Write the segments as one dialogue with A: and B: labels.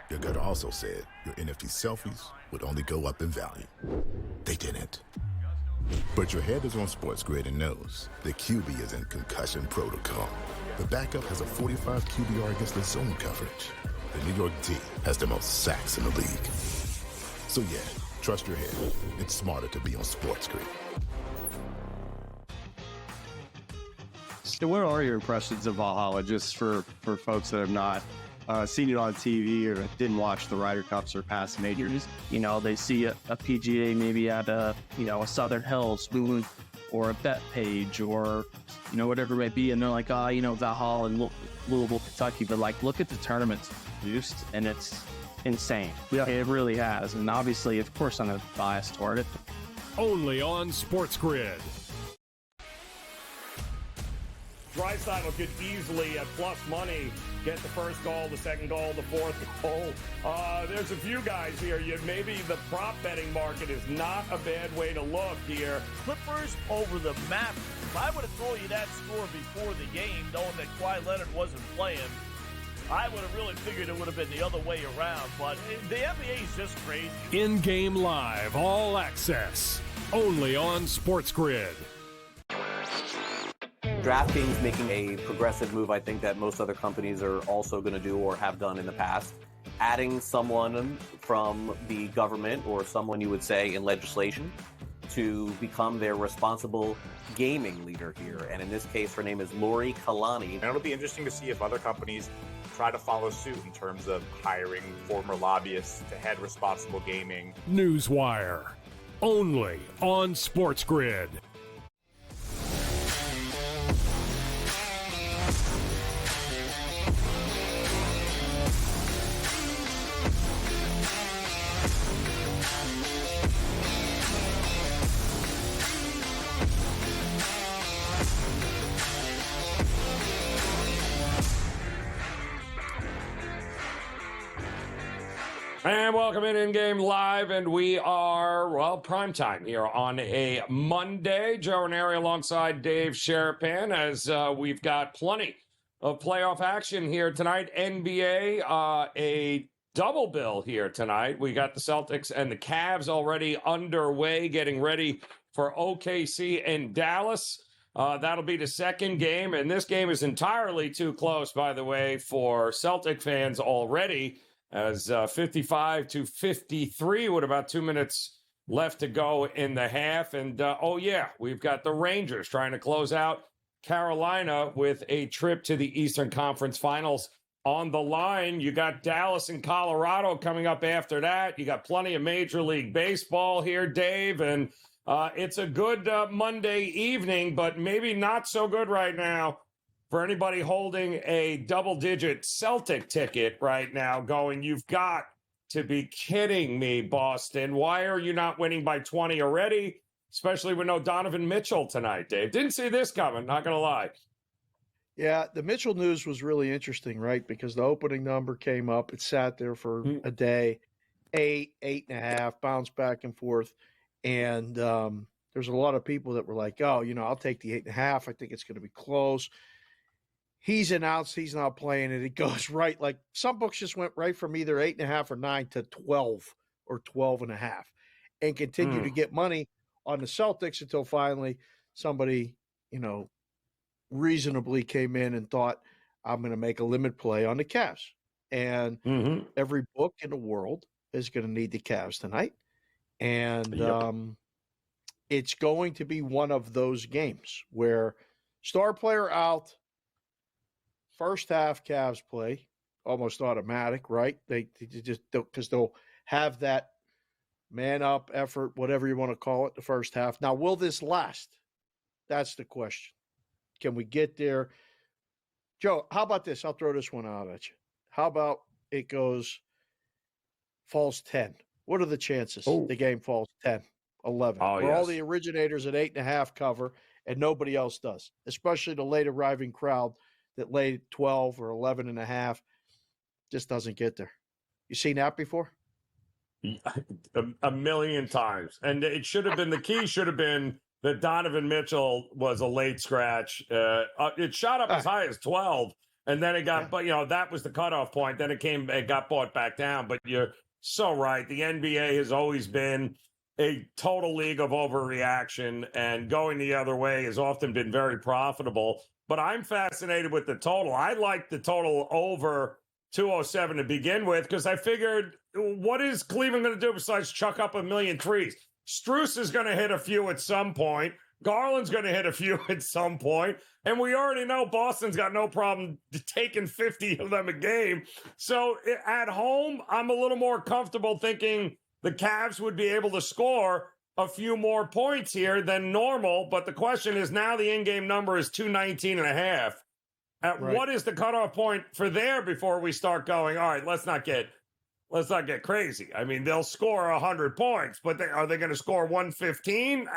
A: Your gut also said your NFT selfies would only go up in value. They didn't. But your head is on SportsGrid and knows the QB is in concussion protocol. The backup has a 45 QBR against the zone coverage. The New York D has the most sacks in the league. So yeah, trust your head. It's smarter to be on SportsGrid.
B: So what are your impressions of Valhalla, just for folks that have not seen it on TV or didn't watch the Ryder Cups or past majors?
C: You know, they see a PGA maybe at a Southern Hills or a Bet Page or, whatever it may be. And they're like, Valhalla and Louisville, Kentucky. But like, look at the tournaments produced and it's insane. Yeah. It really has. And obviously, of course, I'm a bias toward it.
D: Only on SportsGrid.
E: Draisaitl could easily, at plus money, get the first goal, the second goal, the fourth goal. There's a few guys here. Maybe the prop betting market is not a bad way to look here.
F: Clippers over the Mavericks. If I would have told you that score before the game, knowing that Kawhi Leonard wasn't playing, I would have really figured it would have been the other way around. But the NBA is just crazy.
D: In-game live, all access. Only on SportsGrid.
G: DraftKings making a progressive move, I think, that most other companies are also going to do or have done in the past. Adding someone from the government or someone you would say in legislation to become their responsible gaming leader here. And in this case, her name is Lori Kalani.
H: And it'll be interesting to see if other companies try to follow suit in terms of hiring former lobbyists to head responsible gaming.
D: Newswire. Only on SportsGrid.
E: And welcome in-game live, and we are, prime time here on a Monday. Joe Raineri alongside Dave Sharapan, as we've got plenty of playoff action here tonight. NBA, a double bill here tonight. We got the Celtics and the Cavs already underway, getting ready for OKC and Dallas. That'll be the second game, and this game is entirely too close, by the way, for Celtic fans already, as 55-53 with about 2 minutes left to go in the half. And, we've got the Rangers trying to close out Carolina with a trip to the Eastern Conference Finals on the line. You got Dallas and Colorado coming up after that. You got plenty of Major League Baseball here, Dave, and it's a good Monday evening, but maybe not so good right now for anybody holding a double-digit Celtic ticket right now going, you've got to be kidding me, Boston. Why are you not winning by 20 already? Especially with no Donovan Mitchell tonight, Dave. Didn't see this coming, not going to lie.
I: Yeah, the Mitchell news was really interesting, right? Because the opening number came up. It sat there for a day, 8.5, bounced back and forth. And there's a lot of people that were like, I'll take the 8.5. I think it's going to be close. He's announced he's not playing it. It goes right. Like some books just went right from either 8.5 or 9 to 12 or 12.5 and continue to get money on the Celtics until finally somebody, reasonably came in and thought, I'm going to make a limit play on the Cavs. And every book in the world is going to need the Cavs tonight. And it's going to be one of those games where star player out, first half Cavs play, almost automatic, right? They just don't, because they'll have that man up effort, whatever you want to call it, the first half. Now, will this last? That's the question. Can we get there? Joe, how about this? I'll throw this one out at you. How about it falls 10? What are the chances the game falls 10, 11? Where all the originators at 8.5 cover and nobody else does, especially the late arriving crowd that laid 12 or 11.5 just doesn't get there. You seen that before?
E: A million times. And it should have been, the key should have been that Donovan Mitchell was a late scratch. It shot up as high as 12 And then it got, but that was the cutoff point. Then it got bought back down. But you're so right. The NBA has always been a total league of overreaction, and going the other way has often been very profitable. But I'm fascinated with the total. I like the total over 207 to begin with, because I figured, what is Cleveland going to do besides chuck up a million threes? Strus is going to hit a few at some point. Garland's going to hit a few at some point. And we already know Boston's got no problem taking 50 of them a game. So at home, I'm a little more comfortable thinking the Cavs would be able to score a few more points here than normal. But the question is, now the in-game number is 219.5. What is the cutoff point for there before we start going, all right, let's not get crazy? I mean, they'll score 100 points, but are they going to score 115?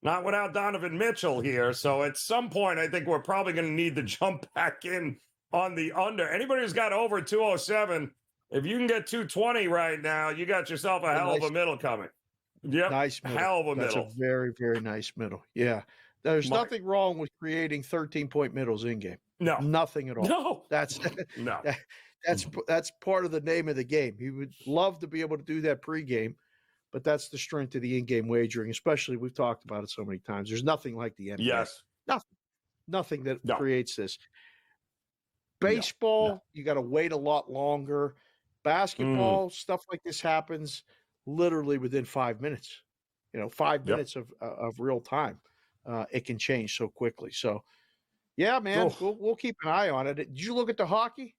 E: Not without Donovan Mitchell here. So at some point, I think we're probably going to need to jump back in on the under. Anybody who's got over 207, if you can get 220 right now, you got yourself a hell of a middle coming. Yep,
I: nice middle.
E: Hell of a middle.
I: That's a very, very nice middle. Yeah. There's nothing wrong with creating 13-point middles in game.
E: No.
I: Nothing at all.
E: No.
I: That's
E: no.
I: That's part of the name of the game. You would love to be able to do that pregame, but that's the strength of the in-game wagering, especially we've talked about it so many times. There's nothing like the NBA.
E: Yes.
I: Nothing that creates this. Baseball, you got to wait a lot longer. Basketball, stuff like this happens literally within 5 minutes. 5 minutes of real time. It can change so quickly. So, yeah, man, we'll keep an eye on it. Did you look at the hockey?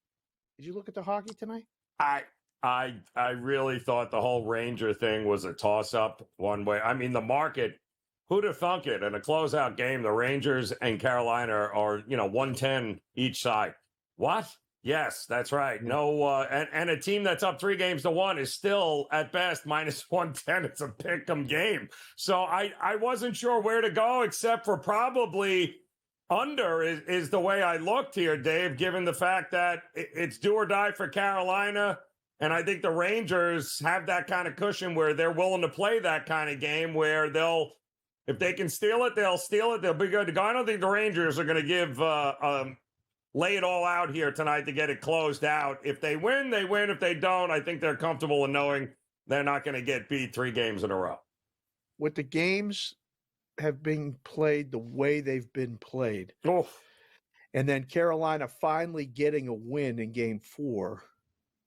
I: Did you look at the hockey tonight?
E: I really thought the whole Ranger thing was a toss-up one way. I mean, the market, who'd have thunk it? In a closeout game, the Rangers and Carolina are 110 each side. What? Yes, that's right. No, and a team that's up 3-1 is still at best minus 110. It's a pick'em game. So I wasn't sure where to go, except for probably under is the way I looked here, Dave, given the fact that it's do or die for Carolina. And I think the Rangers have that kind of cushion where they're willing to play that kind of game where if they can steal it, they'll steal it. They'll be good to go. I don't think the Rangers are going to give lay it all out here tonight to get it closed out. If they win, they win. If they don't, I think they're comfortable in knowing they're not going to get beat 3 games in a row.
I: With the games have been played the way they've been played, and then Carolina finally getting a win in Game 4,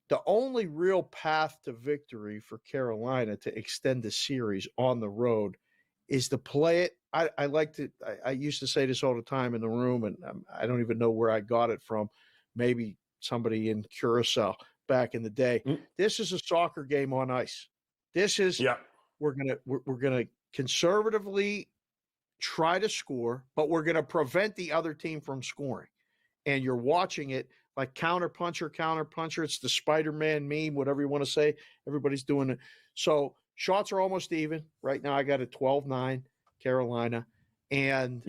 I: the only real path to victory for Carolina to extend the series on the road is to play it. I used to say this all the time in the room, and I don't even know where I got it from. Maybe somebody in Curacao back in the day. This is a soccer game on ice. This is we're gonna conservatively try to score, but we're gonna prevent the other team from scoring. And you're watching it like counter puncher. It's the Spider-Man meme, whatever you want to say. Everybody's doing it. So shots are almost even. Right now I got a 12-9 Carolina. And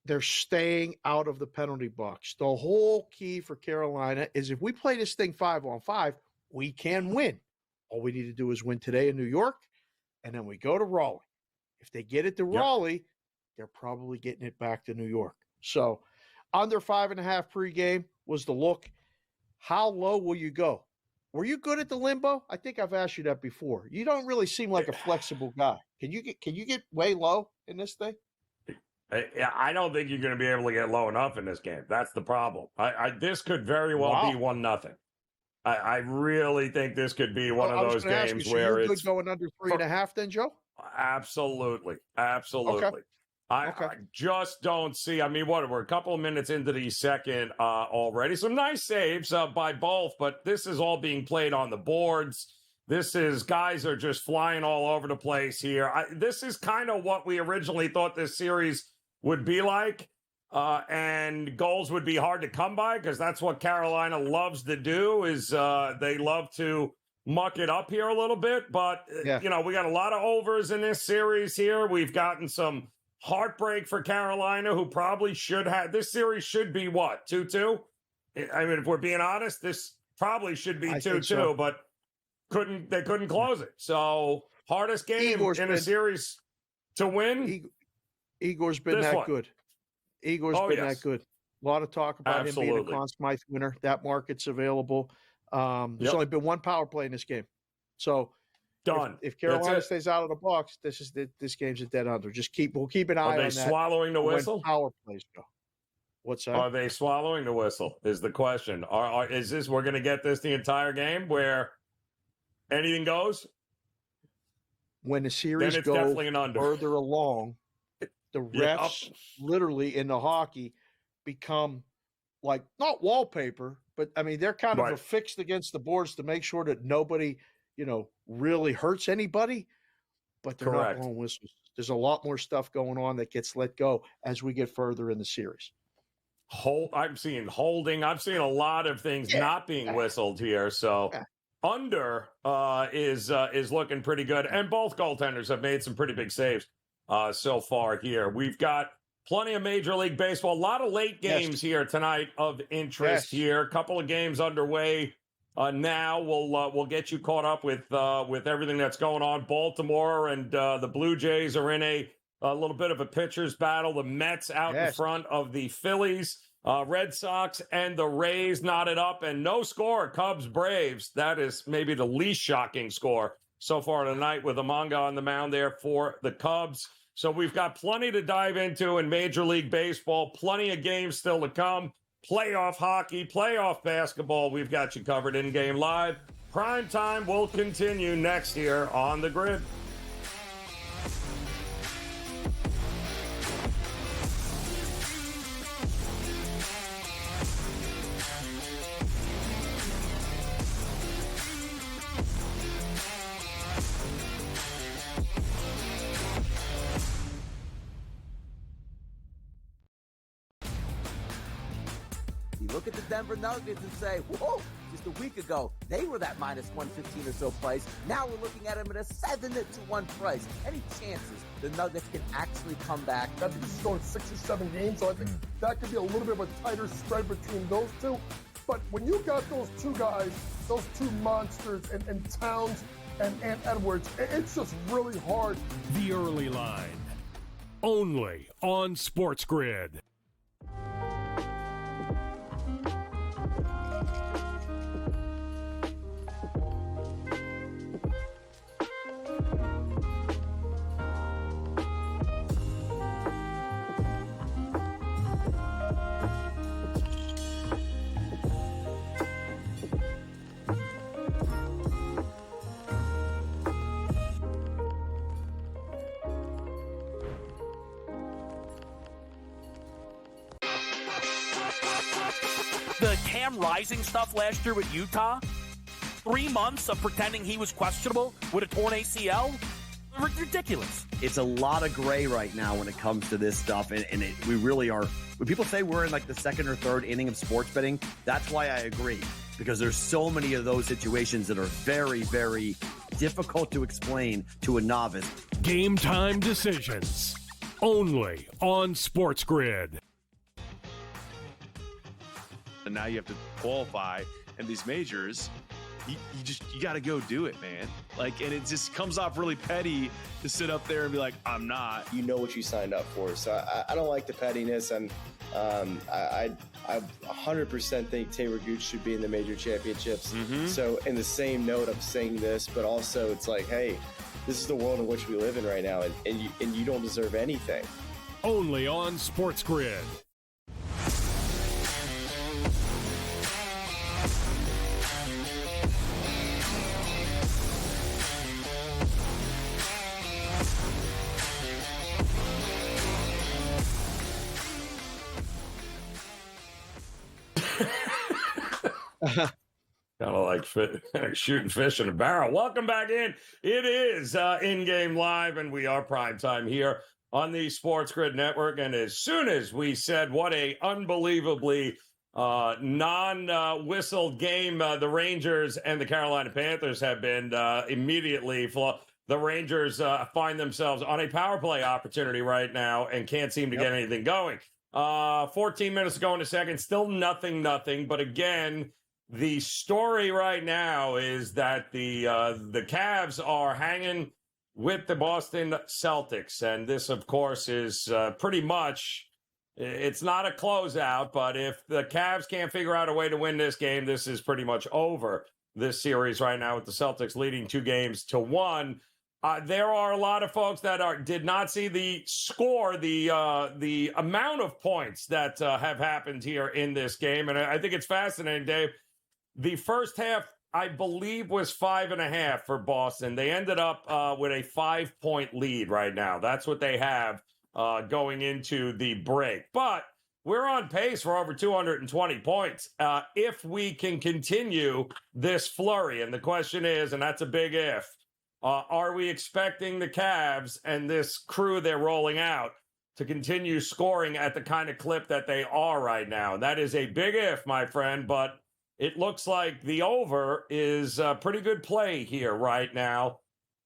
I: they're staying out of the penalty box. The whole key for Carolina is if we play this thing 5-on-5, we can win. All we need to do is win today in New York, and then we go to Raleigh. If they get it to Raleigh, they're probably getting it back to New York. So under 5.5 pregame was the look. How low will you go? Were you good at the limbo? I think I've asked you that before. You don't really seem like a flexible guy. Can you get way low in this thing?
E: I don't think you're going to be able to get low enough in this game. That's the problem. This could very well be 1-0. I really think this could be one of those games where
I: it's going under 3.5 then, Joe?
E: Absolutely. Okay. I just don't see. I mean, we're a couple of minutes into the second already. Some nice saves by both, but this is all being played on the boards. Guys are just flying all over the place here. This is kind of what we originally thought this series would be like. And goals would be hard to come by because that's what Carolina loves to do is they love to muck it up here a little bit. But, we got a lot of overs in this series here. We've gotten some heartbreak for Carolina, who probably should have. This series should be what, 2-2? I mean, if we're being honest, this probably should be 2-2, but they couldn't close it. So hardest game in a series to win.
I: Igor's been that good. Igor's been that good. A lot of talk about him being a
E: Absolutely.
I: Conn Smythe winner. That market's available. There's only been one power play in this game. So
E: Done.
I: If Carolina
E: That's it.
I: stays out of the box, this game's a dead under. We'll keep an eye on that.
E: Are they swallowing the whistle?
I: When power plays go. What's that?
E: Are they swallowing the whistle is the question. Is this, we're going to get this the entire game where anything goes?
I: When the
E: Then
I: series
E: it's
I: go
E: definitely an under.
I: further along, the refs literally in the hockey become like not wallpaper, but I mean they're kind of affixed against the boards to make sure that nobody, really hurts anybody. But they're not blowing whistles. There's a lot more stuff going on that gets let go as we get further in the series.
E: I'm seeing holding. I'm seeing a lot of things not being whistled here. So under is looking pretty good, and both goaltenders have made some pretty big saves so far here. We've got plenty of Major League Baseball. A lot of late games here tonight of interest here. A couple of games underway now. We'll get you caught up with everything that's going on. Baltimore and the Blue Jays are in a little bit of a pitcher's battle. The Mets out in front of the Phillies. Red Sox and the Rays knotted up, and no score. Cubs Braves. That is maybe the least shocking score so far tonight, with Amanga on the mound there for the Cubs. So we've got plenty to dive into in Major League Baseball. Plenty of games still to come. Playoff hockey, playoff basketball. We've got you covered in game live. Prime time will continue next here on the Grid.
J: You look at the Denver Nuggets and say, whoa, just a week ago, they were that minus 115 or so price. Now we're looking at them at a 7-1 price. Any chances the Nuggets can actually come back?
K: I think this is going 6 or 7 games, so I think that could be a little bit of a tighter spread between those two. But when you got those two guys, those two monsters, and Towns and Edwards, it's just really hard.
D: The early line, only on SportsGrid.
F: The Cam Rising stuff last year with Utah, 3 months of pretending he was questionable with a torn ACL, ridiculous.
L: It's a lot of gray right now when it comes to this stuff, and we really are. When people say we're in like the second or third inning of sports betting, that's why I agree, because there's so many of those situations that are very, very difficult to explain to a novice.
D: Game time decisions, only on SportsGrid.
M: And now you have to qualify in these majors. You got to go do it, man. Like, and it just comes off really petty to sit up there and be like, I'm not.
N: You know what you signed up for. So I don't like the pettiness. And I 100% think Taylor Gooch should be in the major championships. So in the same note, I'm saying this, but also it's like, hey, this is the world in which we live in right now, and you don't deserve anything.
D: Only on SportsGrid.
E: Kind of like shooting fish in a barrel. Welcome back in. It is in-game live, and we are primetime here on the SportsGrid Network. And as soon as we said what a unbelievably non-whistled game the Rangers and the Carolina Panthers have been, immediately the Rangers find themselves on a power play opportunity right now and can't seem to get anything going. 14 minutes to go in the second, still nothing. But again, the story right now is that the Cavs are hanging with the Boston Celtics, and this, of course, is pretty much It's not a closeout, but if the Cavs can't figure out a way to win this game, this is pretty much over, this series right now, with the Celtics leading 2-1. There are a lot of folks that did not see the score, the amount of points that have happened here in this game. And I think it's fascinating, Dave. The first half, I believe, was 5.5 for Boston. They ended up with a 5-point lead right now. That's what they have going into the break. But we're on pace for over 220 points if we can continue this flurry. And the question is, and that's a big if, are we expecting the Cavs and this crew they're rolling out to continue scoring at the kind of clip that they are right now? That is a big if, my friend, but it looks like the over is a pretty good play here right now.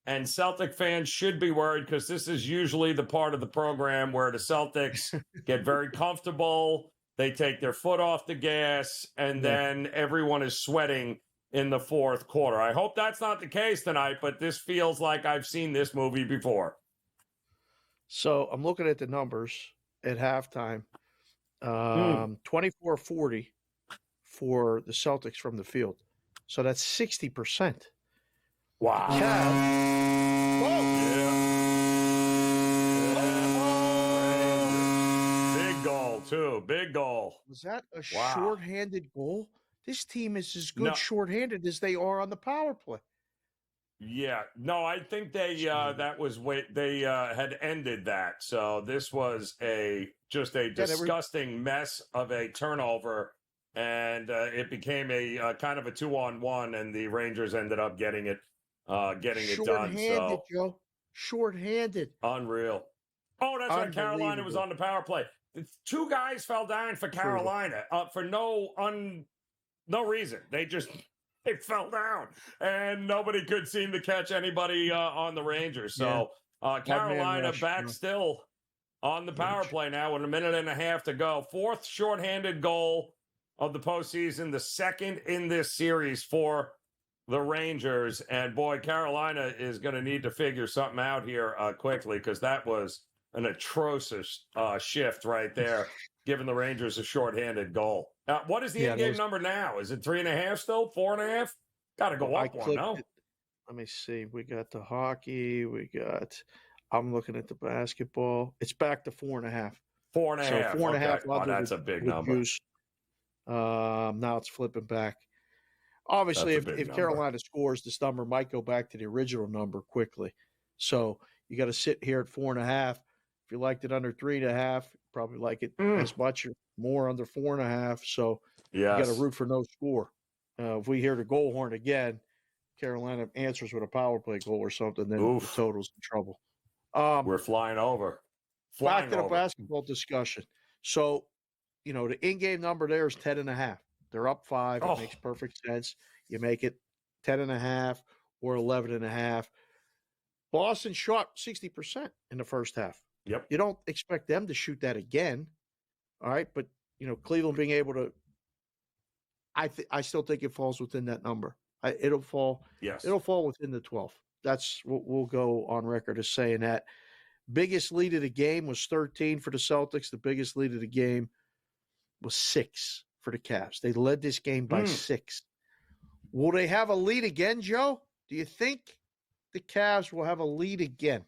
E: And Celtic fans should be worried, because this is usually the part of the program where the Celtics get very comfortable. They take their foot off the gas, and then everyone is sweating in the fourth quarter. I hope that's not the case tonight, but this feels like I've seen this movie before.
I: So I'm looking at the numbers at halftime. 24-40 for the Celtics from the field. So that's 60%.
E: Wow. Big goal, too. Big goal.
I: Was that a shorthanded goal? This team is as good
E: No.
I: shorthanded as they are on the power play.
E: Yeah. No, I think they had ended that. So this was just a disgusting mess of a turnover. And it became a kind of a 2-on-1, and the Rangers ended up getting it done.
I: Shorthanded, Joe. Shorthanded.
E: Unreal. Oh, that's right. Carolina was on the power play. Two guys fell down for Carolina for no reason. They fell down, and nobody could seem to catch anybody on the Rangers. So Carolina back still on the power play now with 1.5 minutes to go. Fourth shorthanded goal of the postseason, the second in this series for the Rangers. And boy, Carolina is going to need to figure something out here quickly, because that was an atrocious shift right there, giving the Rangers a shorthanded goal. What is the in-game number now? Is it 3.5 still? 4.5? Got to go up one, no?
I: Let me see. We got the hockey. I'm looking at the basketball. It's back to 4.5.
E: 4.5.
I: So 4.5.
E: Oh, that's a big number.
I: Now it's flipping back. Obviously, if Carolina scores, this number might go back to the original number quickly. So you got to sit here at 4.5. If you liked it under 3.5, probably like it as much or more under 4.5. So you got to root for no score. If we hear the goal horn again, Carolina answers with a power play goal or something, then the total's in trouble.
E: We're flying over.
I: Back to the basketball discussion. So, the in-game number there is 10.5. They're up 5. It makes perfect sense. You make it 10.5 or 11.5. Boston shot 60% in the first half.
E: Yep.
I: You don't expect them to shoot that again. All right. But, Cleveland being able to, I still think it falls within that number. It'll fall.
E: Yes.
I: It'll fall within the 12. That's what we'll go on record as saying that. Biggest lead of the game was 13 for the Celtics. The biggest lead of the game was 6 for the Cavs. They led this game by 6. Will they have a lead again, Joe? Do you think the Cavs will have a lead again?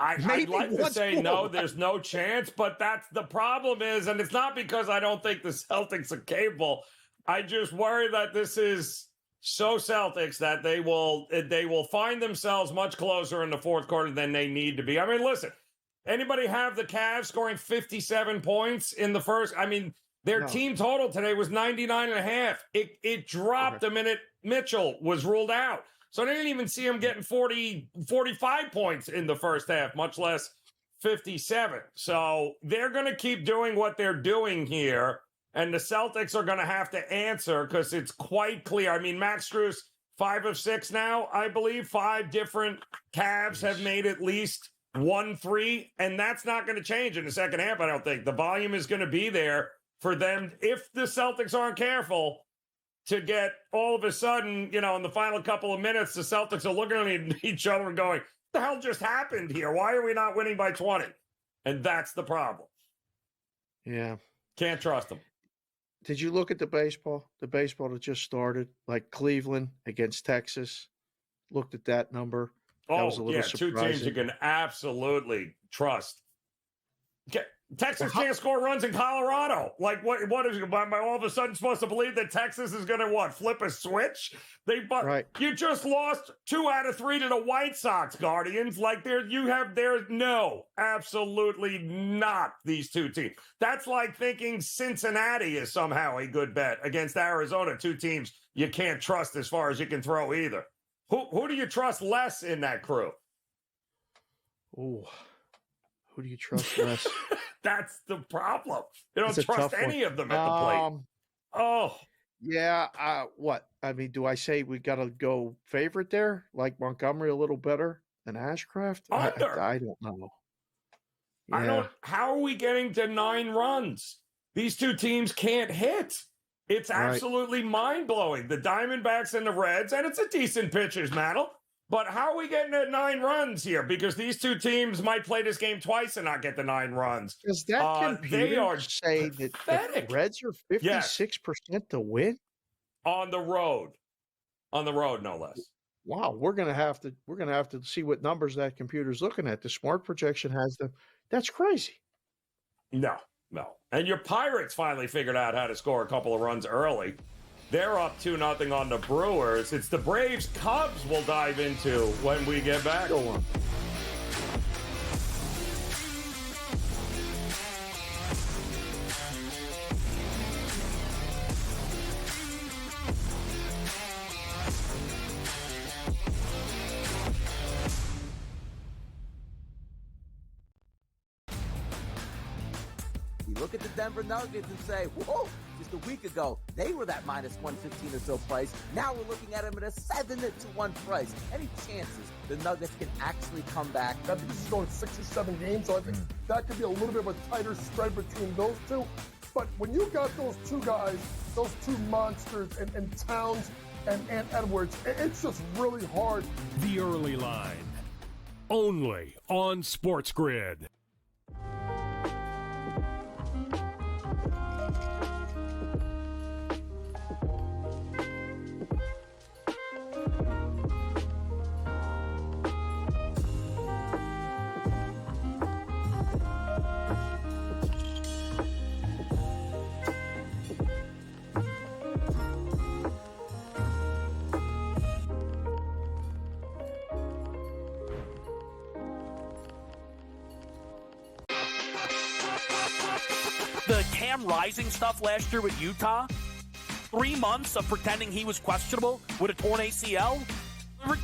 E: I'd like to say no, there's no chance, but that's the problem is, and it's not because I don't think the Celtics are capable. I just worry that this is so Celtics that they will find themselves much closer in the fourth quarter than they need to be. I mean, listen, anybody have the Cavs scoring 57 points in the first? I mean, their team total today was 99.5. It dropped the minute Mitchell was ruled out. So they didn't even see him getting 45 points in the first half, much less 57. So they're going to keep doing what they're doing here. And the Celtics are going to have to answer because it's quite clear. I mean, Max Strus, 5 of 6 now, I believe. 5 different Cavs have made at least 1 3. And that's not going to change in the second half, I don't think. The volume is going to be there for them if the Celtics aren't careful to get all of a sudden, in the final couple of minutes, the Celtics are looking at each other and going, the hell just happened here? Why are we not winning by 20? And that's the problem.
I: Yeah.
E: Can't trust them.
I: Did you look at the baseball? The baseball that just started, like Cleveland against Texas. Looked at that number. That was a little
E: two
I: surprising.
E: teams you can absolutely trust. Texas can't score runs in Colorado. Like, what is am I all of a sudden supposed to believe that Texas is going to flip a switch? You just lost 2 out of 3 to the White Sox, Guardians. Like, no, absolutely not these two teams. That's like thinking Cincinnati is somehow a good bet against Arizona, 2 teams you can't trust as far as you can throw either. Who do you trust less in that crew?
I: Oh, who do you trust less?
E: That's the problem. You don't
I: It's a
E: trust
I: tough
E: any
I: one.
E: of them at the plate.
I: Yeah. What? I mean, do I say we got to go favorite there? Like Montgomery a little better than Ashcraft?
E: Under.
I: I don't know.
E: How are we getting to 9 runs? These two teams can't hit. It's absolutely mind-blowing. The Diamondbacks and the Reds, and it's a decent pitcher's battle. But how are we getting at 9 runs here? Because these two teams might play this game twice and not get the 9 runs.
I: Does that computer say that the Reds are 56% to win?
E: On the road. On the road, no less.
I: Wow, we're gonna have to see what numbers that computer's looking at. The smart projection has them. That's crazy.
E: No. And your Pirates finally figured out how to score a couple of runs early. They're up 2-0 on the Brewers. It's the Braves-Cubs we'll dive into when we get back.
I: Go on.
J: You look at the Denver Nuggets and say, whoa, just a week ago, they were that minus 115 or so price. Now we're looking at them at a 7-1 price. Any chances the Nuggets can actually come back?
K: I think this is going 6 or 7 games, so I think that could be a little bit of a tighter spread between those two. But when you got those two guys, those two monsters, and Towns and Edwards, it's just really hard.
D: The Early Line, only on SportsGrid.
F: The Cam Rising stuff last year with Utah, 3 months of pretending he was questionable with a torn ACL,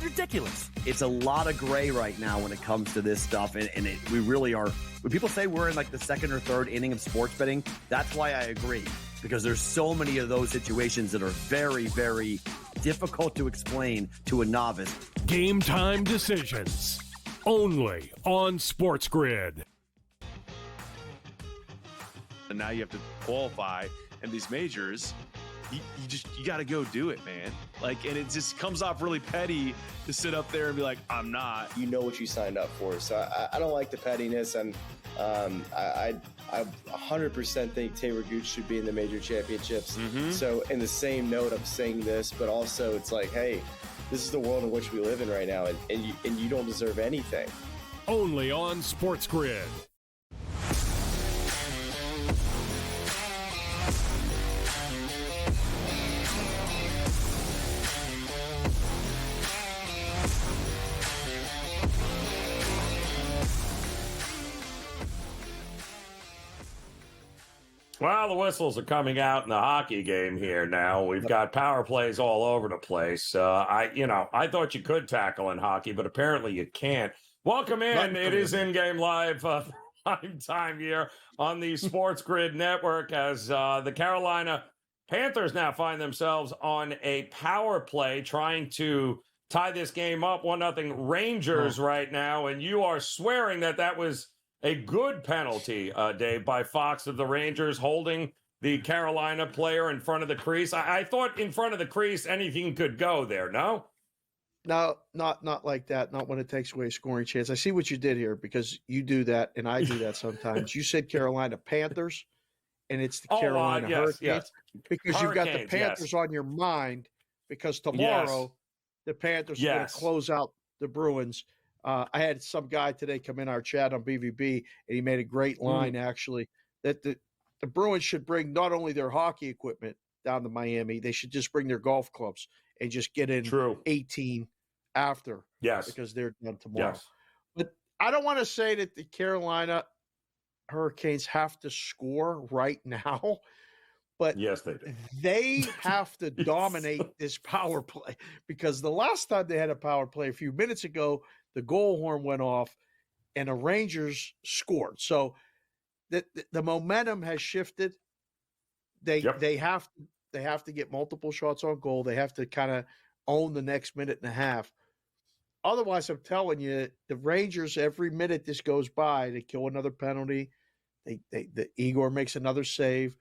F: ridiculous.
L: It's a lot of gray right now when it comes to this stuff, and we really are. When people say we're in like the second or third inning of sports betting, that's why I agree, because there's so many of those situations that are very, very difficult to explain to a novice.
D: Game time decisions, only on SportsGrid.
M: And now you have to qualify, and these majors, you got to go do it, man. Like, and it just comes off really petty to sit up there and be like, I'm not.
N: You know what you signed up for. So I don't like the pettiness, and I 100% think Taylor Gooch should be in the major championships. So in the same note, I'm saying this, but also it's like, hey, this is the world in which we live in right now, and you don't deserve anything.
D: Only on SportsGrid.
E: Well, the whistles are coming out in the hockey game here now. We've got power plays all over the place. I thought you could tackle in hockey, but apparently you can't. Welcome in. It is InGame Live prime time here on the SportsGrid Network as the Carolina Panthers now find themselves on a power play trying to tie this game up 1-0 Rangers right now. And you are swearing that was a good penalty, Dave, by Fox of the Rangers holding the Carolina player in front of the crease. I thought in front of the crease anything could go there, no?
I: No, not like that. Not when it takes away a scoring chance. I see what you did here because you do that, and I do that sometimes. You said Carolina Panthers, and it's the Carolina Hurricanes because you've got the Panthers on your mind because tomorrow the Panthers are going to close out the Bruins. I had some guy today come in our chat on BVB, and he made a great line actually that the Bruins should bring not only their hockey equipment down to Miami, they should just bring their golf clubs and just get in 18 after. Because they're done tomorrow. But I don't want to say that the Carolina Hurricanes have to score right now, but
E: yes, they do.
I: They have to dominate this power play because the last time they had a power play a few minutes ago, the goal horn went off and the Rangers scored. So the momentum has shifted. They have to get multiple shots on goal. They have to kind of own the next minute and a half. Otherwise, I'm telling you, the Rangers, every minute this goes by, they kill another penalty. The Igor makes another save.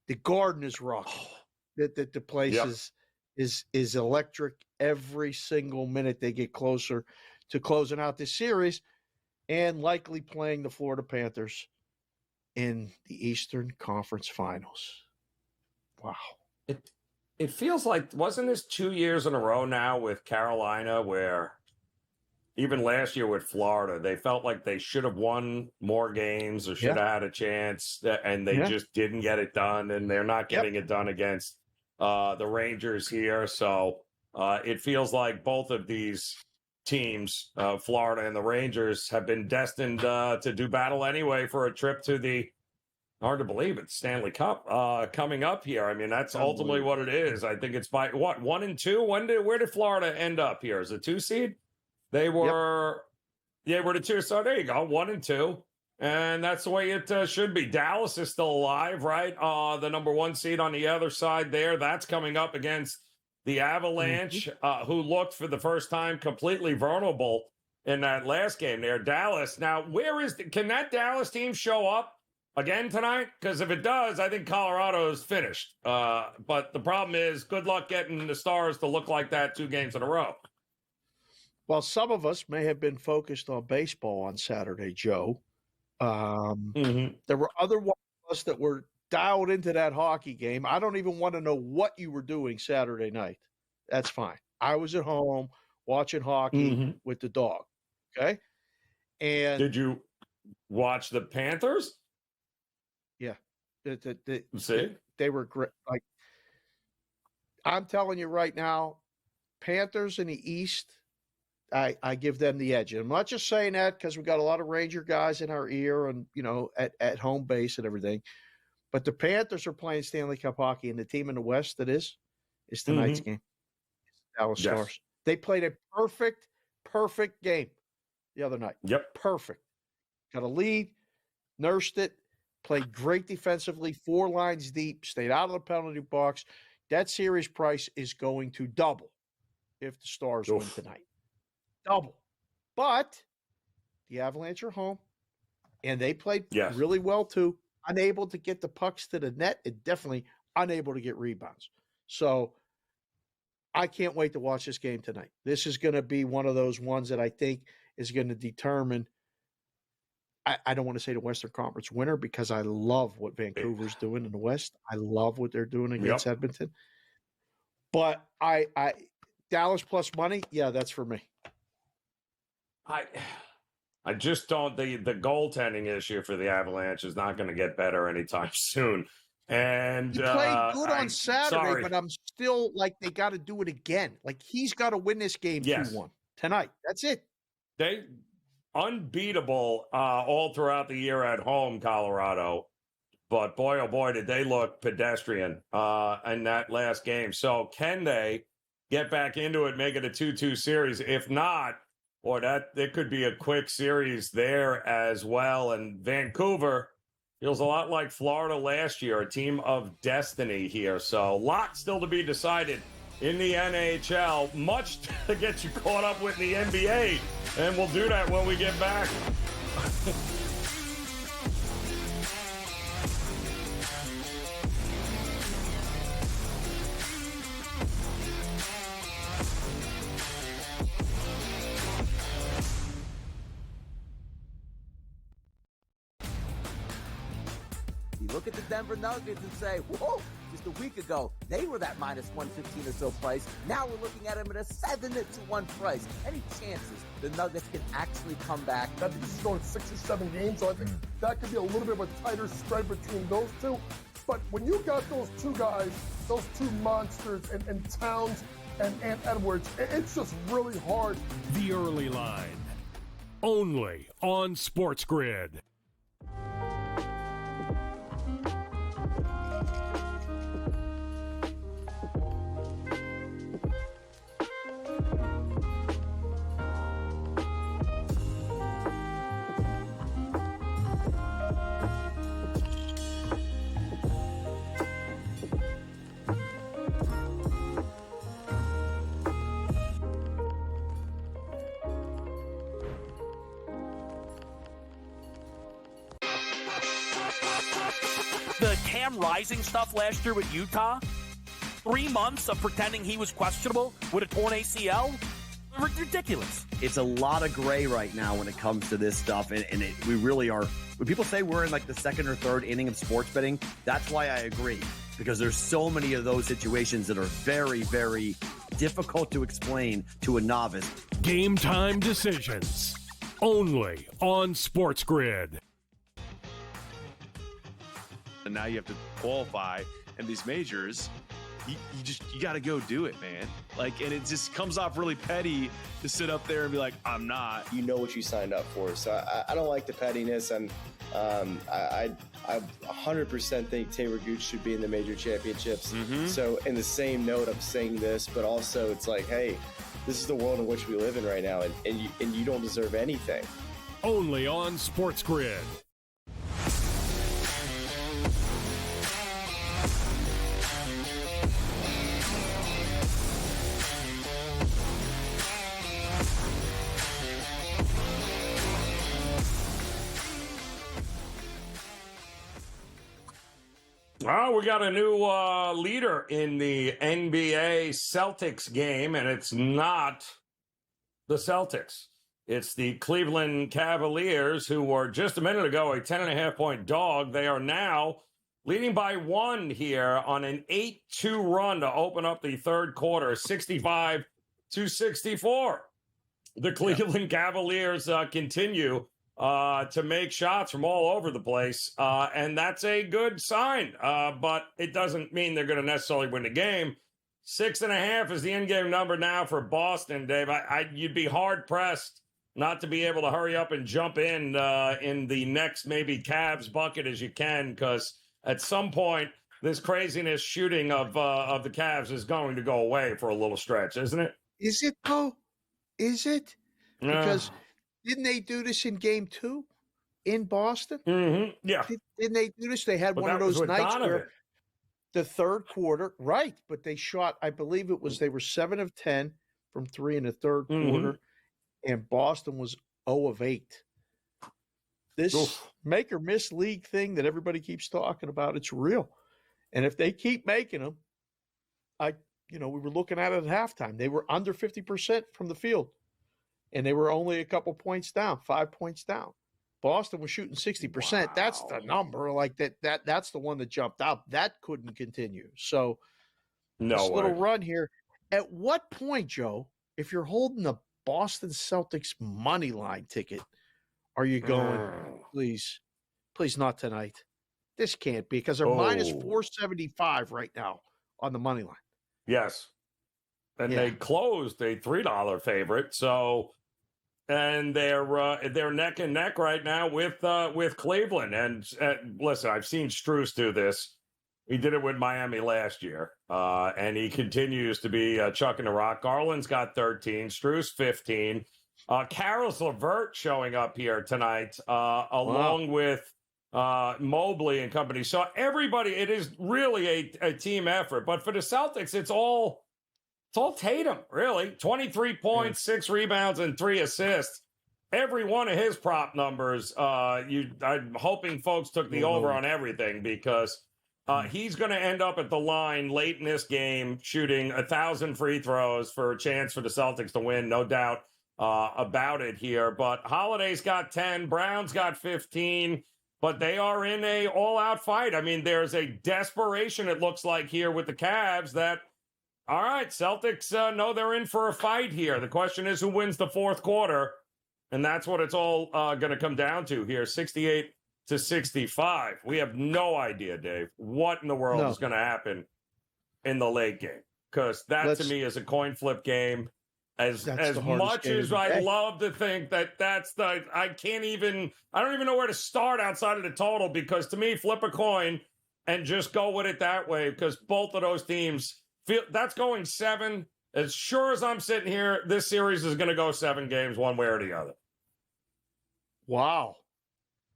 I: The Garden is rocking. The place is electric every single minute they get closer to closing out this series and likely playing the Florida Panthers in the Eastern Conference Finals. Wow.
E: It feels like, wasn't this 2 years in a row now with Carolina where even last year with Florida, they felt like they should have won more games or should have had a chance, and they just didn't get it done, and they're not getting it done against the Rangers here. So it feels like both of these teams, Florida and the Rangers, have been destined to do battle anyway for a trip to the, hard to believe it's Stanley Cup coming up here. I mean, that's ultimately what it is. I think it's by, 1 and 2? Where did Florida end up here? Is it 2 seed? They were, were the 2. So there you go, 1 and 2. And that's the way it should be. Dallas is still alive, right? The number 1 seed on the other side there. That's coming up against the Avalanche, who looked for the first time completely vulnerable in that last game there. Dallas. Now, can that Dallas team show up again tonight? Because if it does, I think Colorado is finished. But the problem is, good luck getting the Stars to look like that 2 games in a row.
I: Well, some of us may have been focused on baseball on Saturday, Joe. There were other ones of us that were dialed into that hockey game. I don't even want to know what you were doing Saturday night. That's fine. I was at home watching hockey with the dog. Okay. And
E: did you watch the Panthers?
I: Yeah.
E: See?
I: They were great. Like, I'm telling you right now, Panthers in the East, I give them the edge. And I'm not just saying that because we got a lot of Ranger guys in our ear and, at home base and everything. But the Panthers are playing Stanley Cup hockey, and the team in the West that is tonight's game. It's the Dallas Stars. They played a perfect game the other night. Perfect. Got a lead, nursed it, played great defensively, 4 lines deep, stayed out of the penalty box. That series price is going to double if the Stars win tonight. Double. But the Avalanche are home, and they played really well too. Unable to get the pucks to the net and definitely unable to get rebounds. So I can't wait to watch this game tonight. This is going to be one of those ones that I think is going to determine, I don't want to say the Western Conference winner because I love what Vancouver's doing in the West. I love what they're doing against Edmonton. But I Dallas plus money, that's for me.
E: I just don't. The goaltending issue for the Avalanche is not going to get better anytime soon. And
I: he played good on Saturday, but I'm still like they got to do it again. Like he's got to win this game 2-1 tonight. That's it.
E: They unbeatable all throughout the year at home, Colorado. But boy, oh boy, did they look pedestrian in that last game. So can they get back into it, make it a 2-2 series? If not, boy, there could be a quick series there as well. And Vancouver feels a lot like Florida last year, a team of destiny here. So a lot still to be decided in the NHL. Much to get you caught up with in the NBA. And we'll do that when we get back.
J: Denver Nuggets and say, whoa, just a week ago, they were that minus 115 or so price. Now we're looking at them at a 7-1 price. Any chances the Nuggets can actually come back?
K: I think this is going 6 or 7 games, so I think that could be a little bit of a tighter spread between those two. But when you got those two guys, those two monsters, and Towns and Edwards, it's just really hard.
D: The early line. Only on SportsGrid.
F: The Cam Rising stuff last year with Utah, 3 months of pretending he was questionable with a torn ACL, ridiculous.
L: It's a lot of gray right now when it comes to this stuff, and we really are. When people say we're in like the second or third inning of sports betting, that's why I agree, because there's so many of those situations that are very, very difficult to explain to a novice.
D: Game time decisions. Only on SportsGrid.
M: And now you have to qualify, and these majors, you got to go do it, man. Like, and it just comes off really petty to sit up there and be like, I'm not.
N: You know what you signed up for. So I don't like the pettiness, and I 100% think Taylor Gooch should be in the major championships. So in the same note, I'm saying this, but also it's like, hey, this is the world in which we live in right now, and you don't deserve anything.
D: Only on SportsGrid.
E: Well, we got a new leader in the NBA Celtics game, and it's not the Celtics. It's the Cleveland Cavaliers, who were just a minute ago a 10.5-point dog. They are now leading by 1 here on an 8-2 run to open up the third quarter, 65-64. The Cleveland Cavaliers continue to make shots from all over the place, and that's a good sign. But it doesn't mean they're going to necessarily win the game. 6.5 is the in-game number now for Boston, Dave. You'd be hard-pressed not to be able to hurry up and jump in the next maybe Cavs bucket as you can, because at some point this craziness shooting of the Cavs is going to go away for a little stretch, isn't it?
I: Is it, though? Is it? Because didn't they do this in game 2 in Boston?
E: Yeah.
I: Didn't they do this? They had one of those nights where the third quarter, right, but they shot, I believe it was, they were 7 of 10 from 3 in the third quarter, and Boston was 0 of 8. This make or miss league thing that everybody keeps talking about, it's real. And if they keep making them, we were looking at it at halftime. They were under 50% from the field. And they were only a couple points down, 5 points down. Boston was shooting 60%. Wow. That's the number. Like that's the one that jumped out. That couldn't continue. So this little run here. At what point, Joe, if you're holding the Boston Celtics money line ticket, are you going, please not tonight? This can't be, because they're minus 475 right now on the money line.
E: Yes. And they closed a $3 favorite. So, and they're neck and neck right now with Cleveland. And listen, I've seen Strus do this. He did it with Miami last year, and he continues to be chucking the rock. Garland's got 13, Strus 15. Karis LeVert showing up here tonight, along with Mobley and company. So everybody, it is really a team effort. But for the Celtics, it's all Tatum, really. 23 points, 6 rebounds, and 3 assists. Every one of his prop numbers, I'm hoping folks took the over on everything, because he's going to end up at the line late in this game shooting 1,000 free throws for a chance for the Celtics to win, no doubt about it here. But Holiday's got 10, Brown's got 15, but they are in a all-out fight. I mean, there's a desperation, it looks like, here with the Cavs that, all right, Celtics know they're in for a fight here. The question is who wins the fourth quarter, and that's what it's all going to come down to here, 68-65. We have no idea, Dave, what in the world is going to happen in the late game, because that, to me, is a coin flip game. As much as I love to think that I don't even know where to start outside of the total, because to me, flip a coin and just go with it that way, because both of those teams feel that's going 7. As sure as I'm sitting here, this series is going to go 7 games one way or the other.
I: Wow.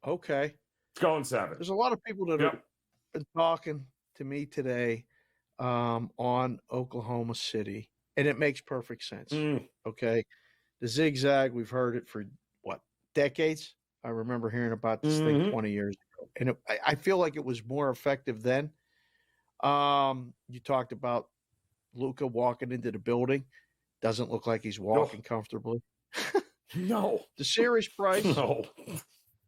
I: Okay.
E: It's going 7.
I: There's a lot of people that have been talking to me today on Oklahoma City. And it makes perfect sense. Okay. The zigzag, we've heard it for decades? I remember hearing about this thing 20 years ago. And I feel like it was more effective then. You talked about Luka walking into the building. Doesn't look like he's walking comfortably.
E: No.
I: The series price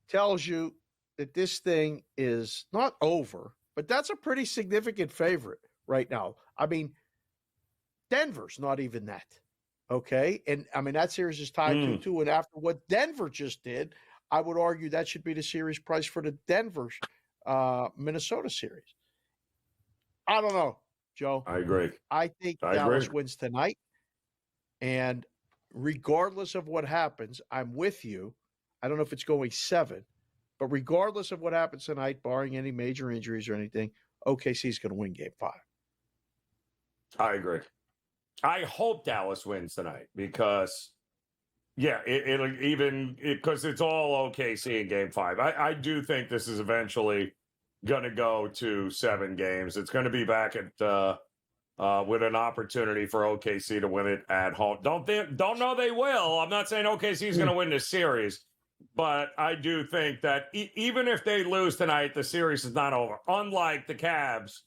I: tells you that this thing is not over, but that's a pretty significant favorite right now. I mean, Denver's not even that, okay? And, I mean, that series is tied 2-2, and after what Denver just did, I would argue that should be the series price for the Denver-Minnesota series. I don't know, Joe.
E: I agree.
I: I think Dallas wins tonight, and regardless of what happens, I'm with you. I don't know if it's going 7, but regardless of what happens tonight, barring any major injuries or anything, OKC is going to win Game 5.
E: I agree. I hope Dallas wins tonight because, because it's all OKC in Game 5. I do think this is eventually going to go to 7 games. It's going to be back at with an opportunity for OKC to win it at home. Don't know they will. I'm not saying OKC is going to win this series, but I do think that even if they lose tonight, the series is not over. Unlike the Cavs,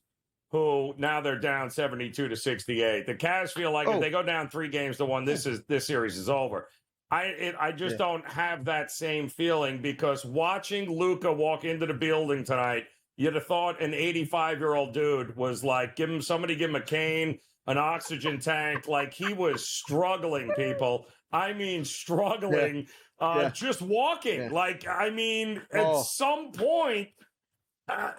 E: who now they're down 72-68. The Cavs feel like if they go down 3 games to 1, this series is over. I just don't have that same feeling, because watching Luka walk into the building tonight, you'd have thought an 85-year-old dude was like, give him a cane, an oxygen tank. Like, he was struggling, people. I mean, struggling, just walking.
I: Yeah.
E: Like, I mean, at some point,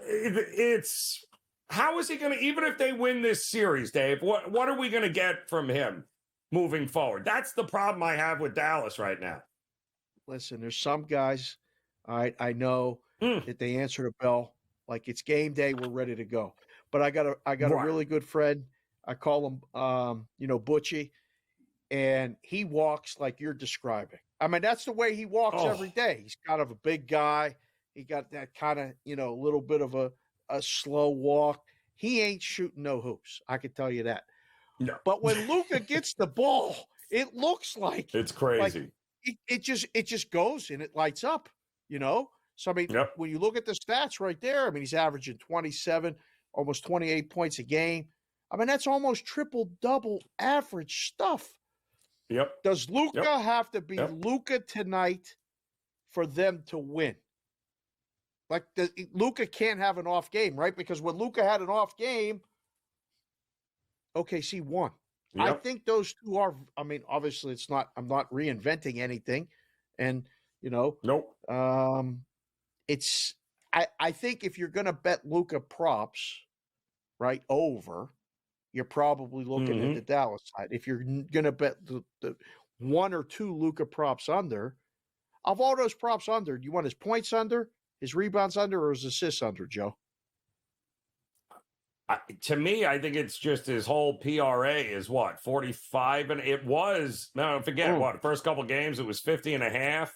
E: it's... How is he going to, even if they win this series, Dave, what are we going to get from him moving forward? That's the problem I have with Dallas right now.
I: Listen, there's some guys, all right, I know that they answer the bell like it's game day, we're ready to go. But I got a really good friend. I call him, Butchie, and he walks like you're describing. I mean, that's the way he walks every day. He's kind of a big guy. He got that kind of, little bit of a slow walk. He ain't shooting no hoops. I can tell you that.
E: No.
I: But when Luka gets the ball, it looks like
E: it's crazy.
I: Like it just goes and it lights up, So I mean, when you look at the stats right there, I mean, he's averaging 27, almost 28 points a game. I mean, that's almost triple-double average stuff.
E: Yep.
I: Does Luka have to be Luka tonight for them to win? Like, Luka can't have an off game, right? Because when Luka had an off game, OKC won. Yep. I think those two are, I mean, obviously I'm not reinventing anything. And,
E: nope.
I: I think if you're going to bet Luka props, right, over, you're probably looking at the Dallas side. If you're going to bet the 1 or 2 Luka props under, of all those props under, do you want his points under, his rebounds under, or his assists under, Joe?
E: To me, I think it's just his whole PRA is 45, and it was, the first couple games it was 50.5,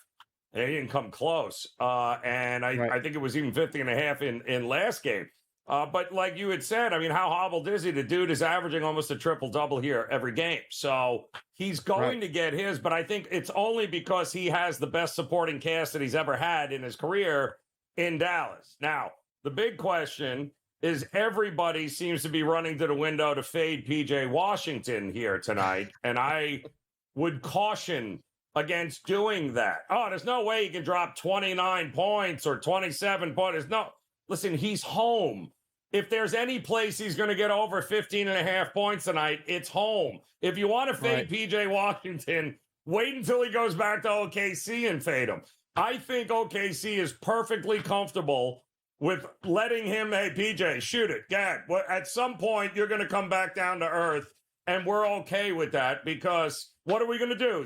E: and he didn't come close. And I think it was even 50.5 in last game. But like you had said, I mean, how hobbled is he? The dude is averaging almost a triple-double here every game. So he's going to get his, but I think it's only because he has the best supporting cast that he's ever had in his career in Dallas. Now, the big question is everybody seems to be running to the window to fade PJ Washington here tonight. And I would caution against doing that. Oh, there's no way he can drop 29 points or 27 points. Listen, he's home. If there's any place he's going to get over 15 and a half points tonight, it's home. If you want to fade PJ Washington, wait until he goes back to OKC and fade him. I think OKC is perfectly comfortable with letting him, hey, PJ, shoot it. Gad, at some point, you're going to come back down to earth, and we're okay with that because what are we going to do?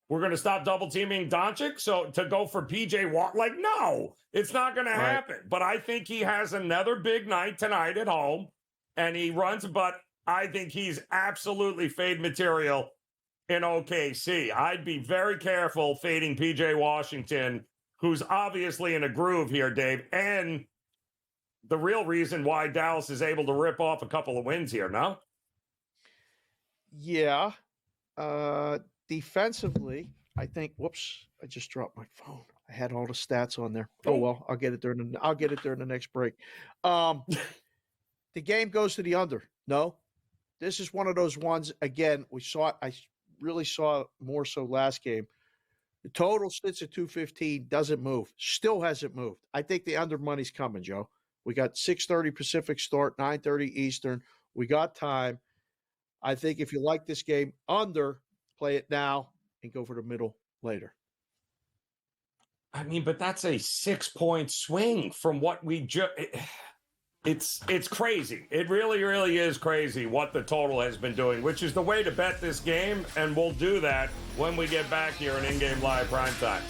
E: We're going to stop double-teaming Doncic? So to go for PJ Watt, no, it's not going to happen. But I think he has another big night tonight at home, and he runs, but I think he's absolutely fade material in OKC. I'd be very careful fading PJ Washington, who's obviously in a groove here, Dave, and the real reason why Dallas is able to rip off a couple of wins here, no?
I: Yeah. Defensively, I think. Whoops! I just dropped my phone. I had all the stats on there. Oh well, I'll get it during the next break. The game goes to the under. No, this is one of those ones. Again, we saw it. I really saw it more so last game. The total sits at 215. Doesn't move. Still hasn't moved. I think the under money's coming, Joe. We got 6:30 Pacific start, 9:30 Eastern. We got time. I think if you like this game under, play it now and go for the middle later.
E: I mean, but that's a 6-point swing from what we just. It's crazy. It really, really is crazy what the total has been doing, which is the way to bet this game, and we'll do that when we get back here in InGame Live Primetime.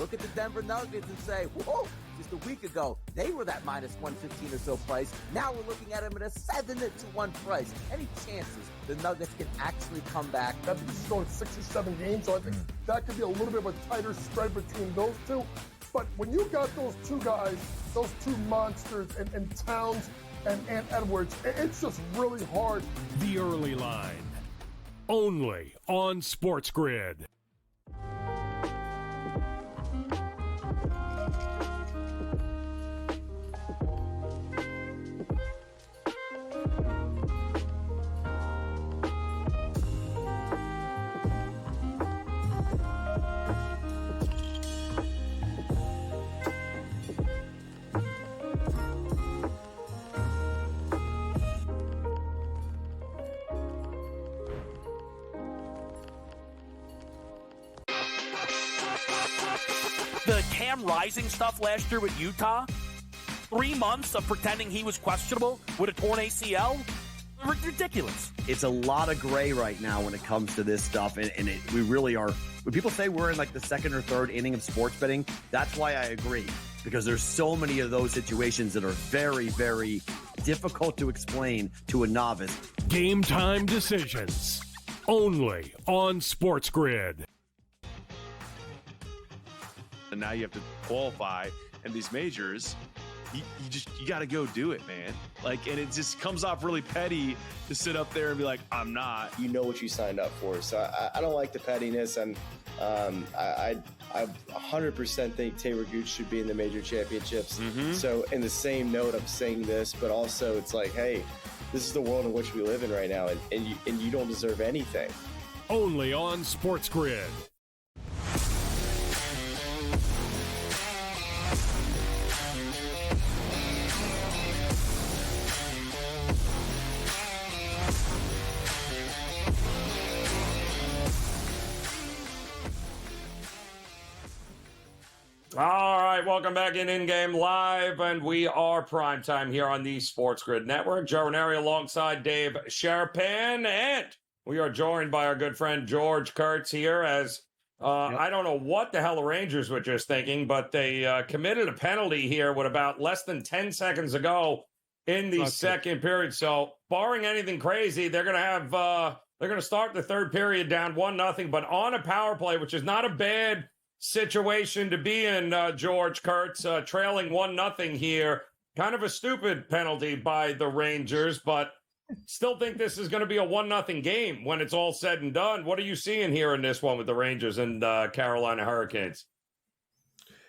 J: Look at the Denver Nuggets and say, whoa, just a week ago, they were that minus 115 or so price. Now we're looking at them at a 7-1 price. Any chances the Nuggets can actually come back?
K: I think this is going 6 or 7 games, so I think that could be a little bit of a tighter spread between those two. But when you got those two guys, those two monsters, and Towns and Edwards, it's just really hard.
D: The early line, only on SportsGrid.
F: The Cam Rising stuff last year with Utah, 3 months of pretending he was questionable with a torn ACL, ridiculous.
L: It's a lot of gray right now when it comes to this stuff, and we really are. When people say we're in the second or third inning of sports betting, that's why I agree, because there's so many of those situations that are very, very difficult to explain to a novice.
D: Game time decisions, only on SportsGrid.
M: And now you have to qualify, and these majors, you got to go do it, man. And it just comes off really petty to sit up there and be like, I'm not.
N: You know what you signed up for. So I don't like the pettiness, and I 100% think Taylor Gooch should be in the major championships. So in the same note, I'm saying this, but also it's like, hey, this is the world in which we live in right now, and you don't deserve anything.
D: Only on SportsGrid.
E: All right, welcome back in InGame Live, and we are primetime here on the SportsGrid Network. Joe Raineri alongside Dave Sharapan, and we are joined by our good friend George Kurtz here as I don't know what the hell the Rangers were just thinking, but they committed a penalty here with about less than 10 seconds to go in the second period. So barring anything crazy, they're going to have they're going to start the third period down 1-0, but on a power play, which is not a bad situation to be in, George Kurtz, trailing 1-0 here. Kind of a stupid penalty by the Rangers, but still think this is going to be a 1-0 game when it's all said and done. What are you seeing here in this one with the Rangers and Carolina Hurricanes?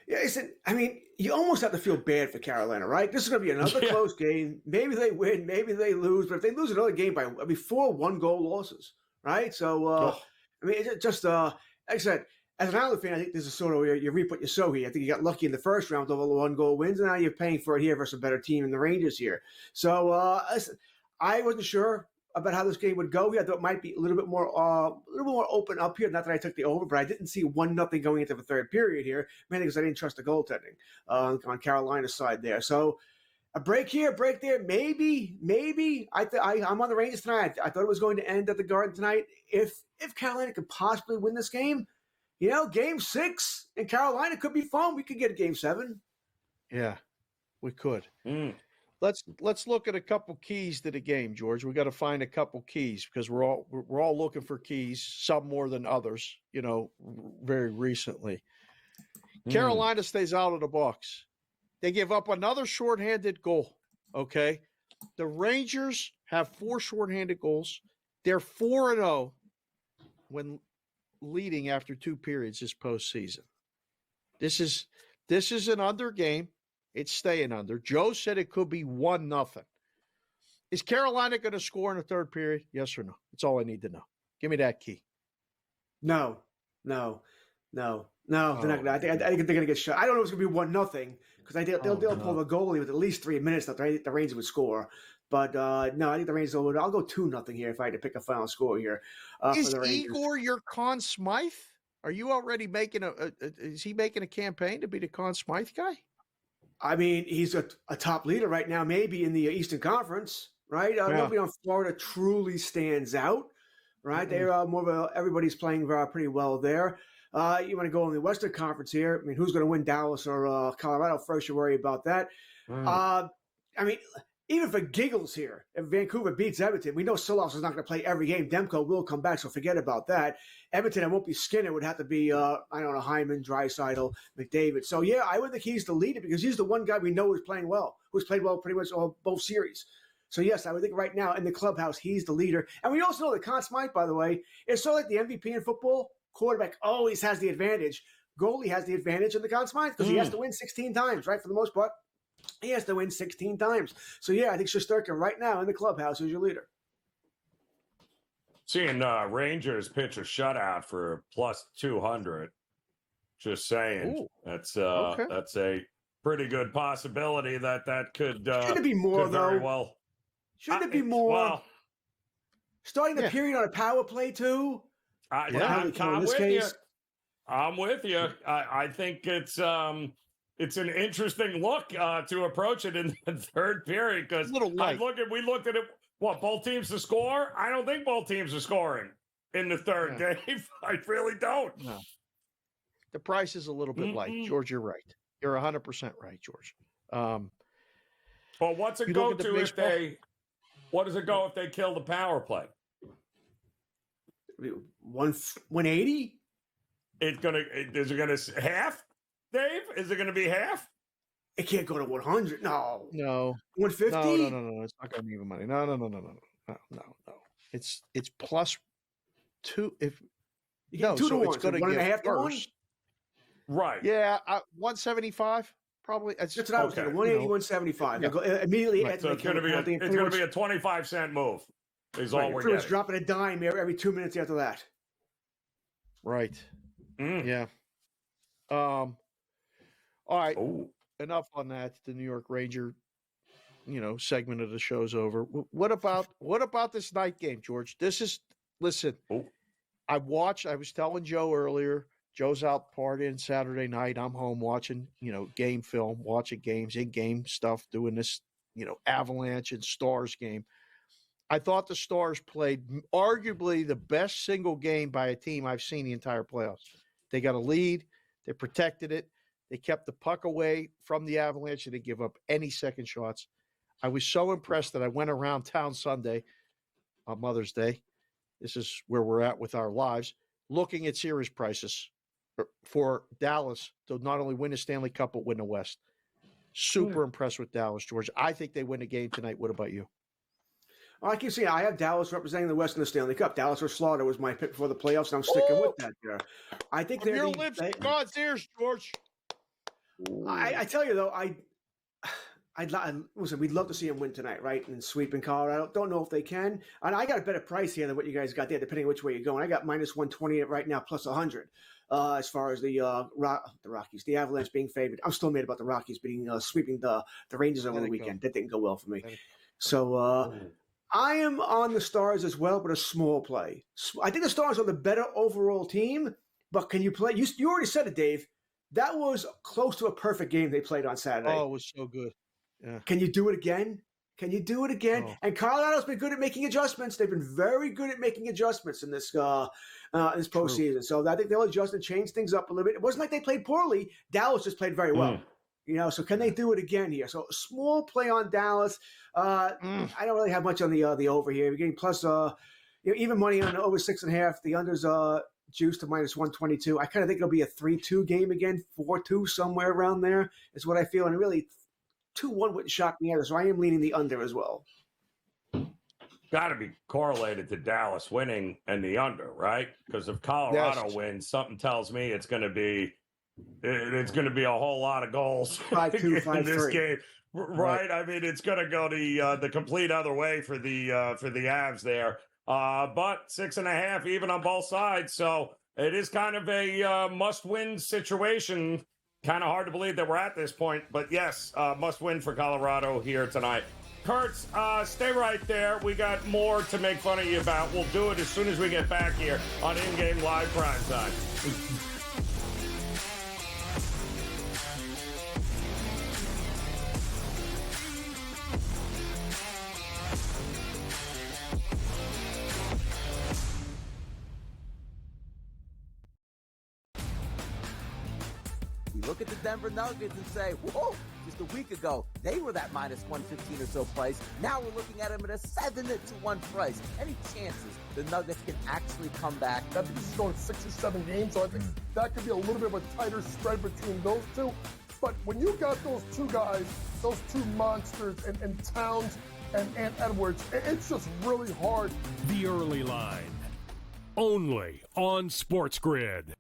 O: Yeah, I mean, you almost have to feel bad for Carolina, right? This is going to be another close game. Maybe they win, maybe they lose. But if they lose another game by 4 one-goal losses, right? So, I mean, it's just like I said, as an Island fan, I think this is sort of where you reap what you sow here. I think you got lucky in the first round with all the 1-goal wins, and now you're paying for it here versus a better team in the Rangers here. So, I wasn't sure about how this game would go here. I thought it might be a little bit more open up here. Not that I took the over, but I didn't see 1-0 going into the third period here, mainly because I didn't trust the goaltending on Carolina's side there. So a break here, break there, maybe. I'm on the Rangers tonight. I thought it was going to end at the Garden tonight. If Carolina could possibly win this game, game 6 in Carolina could be fun. We could get a game 7.
I: Yeah, we could. Let's look at a couple keys to the game, George. We got to find a couple keys because we're all looking for keys, some more than others, very recently. Carolina stays out of the box. They give up another shorthanded goal, okay? The Rangers have 4 shorthanded goals. They're 4-0 when leading after 2 periods this postseason. This is an under game. It's staying under. Joe said it could be 1-0. Is Carolina going to score in the third period? Yes or no? That's all I need to know. Give me that key.
O: No. They're not gonna, I think they're going to get shot. I don't know if it's going to be 1-0 because they'll pull the goalie with at least 3 minutes that the Rangers would score. But no, I think the Rangers will. I'll go 2-0 here if I had to pick a final score here.
I: Is
O: for the Rangers.
I: Igor your Conn Smythe? Are you already making is he making a campaign to be the Conn Smythe guy?
O: I mean, he's a top leader right now, maybe in the Eastern Conference, right? Nobody on Florida truly stands out, right? They're more of everybody's playing pretty well there. You want to go in the Western Conference here? I mean, who's going to win, Dallas or Colorado? First, you worry about that. I mean, even for giggles here, if Vancouver beats Edmonton, we know Silos is not going to play every game. Demko will come back, so forget about that. Edmonton, it won't be Skinner. It would have to be, Hyman, Draisaitl, McDavid. So, yeah, I would think he's the leader because he's the one guy we know who's playing well, who's played well pretty much both series. So, yes, I would think right now in the clubhouse, he's the leader. And we also know that Conn Smythe, by the way, is sort of like the MVP in football. Quarterback always has the advantage. Goalie has the advantage in the Conn Smythe because he has to win 16 times, right, for the most part. He has to win 16 times. So, yeah, I think Shesterkin right now in the clubhouse is your leader.
E: Seeing Rangers pitch a shutout for plus 200. Just saying.
O: Ooh,
E: that's a pretty good possibility that could
O: Should it be more, though?
E: Very well.
O: Shouldn't it be more?
E: Well,
O: starting the period on a power play, too?
E: I'm with you. I'm with you. I think it's an interesting look to approach it in the third period because we looked at it. What, both teams to score? I don't think both teams are scoring in the third, Dave. I really don't.
I: No. The price is a little bit light. George, you're right. You're 100% right, George.
E: Well, what's it go to if they? What does it go if they kill the power play?
O: 180.
E: Is it gonna half, Dave? Is it gonna be half?
O: It can't go to 100. No.
I: 150.
O: No.
I: It's not going to be even money. No. It's plus 2. If
O: you get 2 to 1,
I: it's going to
O: 1.5 to 1.
E: Right.
I: Yeah, 175 probably.
O: That's what I was thinking. 180, 175. Yeah. Immediately.
E: So it's going to be a 25-cent move. Is all we're
O: getting.
E: It's
O: dropping a dime every 2 minutes after that.
I: Right. Yeah. All right.
E: Ooh.
I: Enough on that. The New York Ranger, segment of the show's over. What about this night game, George? Listen.
E: Ooh.
I: I was telling Joe earlier. Joe's out partying Saturday night. I'm home watching, game film, watching games, in-game stuff, doing this, Avalanche and Stars game. I thought the Stars played arguably the best single game by a team I've seen the entire playoffs. They got a lead. They protected it. They kept the puck away from the Avalanche. They didn't give up any second shots. I was so impressed that I went around town Sunday on Mother's Day. This is where we're at with our lives, looking at series prices for Dallas to not only win the Stanley Cup, but win the West. Super impressed with Dallas, George. I think they win the game tonight. What about you?
O: I keep saying I have Dallas representing the West in the Stanley Cup. Dallas or Slaughter was my pick for the playoffs, and I'm sticking with that there. I think
I: From your lips to God's ears, George.
O: I tell you, though, listen, we'd love to see him win tonight, right? And sweep in Colorado. Don't know if they can. And I got a better price here than what you guys got there, depending on which way you're going. I got minus 120 right now, plus 100 as far as the Rockies, the Avalanche being favored. I'm still mad about the Rockies sweeping the Rangers over the weekend. That didn't go well for me. So I am on the Stars as well, but a small play. I think the Stars are the better overall team, but can you play? You already said it, Dave. That was close to a perfect game they played on Saturday.
I: Oh, it was so good. Yeah.
O: Can you do it again? Can you do it again?
I: Oh.
O: And Colorado's been good at making adjustments. They've been very good at making adjustments in this postseason. So I think they'll adjust and change things up a little bit. It wasn't like they played poorly. Dallas just played very well. So can they do it again here? So a small play on Dallas. I don't really have much on the over here. You're getting plus even money on the over 6.5. The under's juice to minus 122. I kind of think it'll be a 3-2 game again, 4-2 somewhere around there is what I feel. And really 2-1 wouldn't shock me either. So I am leaning the under as well.
E: Got to be correlated to Dallas winning and the under, right? Because if Colorado wins, something tells me it's going to be a whole lot of goals
O: 5-2,
E: in this
O: 5-3.
E: game, right? I mean, it's going to go the complete other way for the Avs there. But 6.5 even on both sides, so it is kind of a must-win situation. Kind of hard to believe that we're at this point, but yes, must-win for Colorado here tonight. Kurtz, stay right there. We got more to make fun of you about. We'll do it as soon as we get back here on InGame Live Prime Time.
J: Look at the Denver Nuggets and say, whoa, just a week ago, they were that minus 115 or so price. Now we're looking at them at a 7-1 price. Any chances the Nuggets can actually come back?
K: I think this is going 6 or 7 games, so I think that could be a little bit of a tighter spread between those two. But when you got those two guys, those two monsters, and Towns and Edwards, it's just really hard.
D: The early line, only on SportsGrid.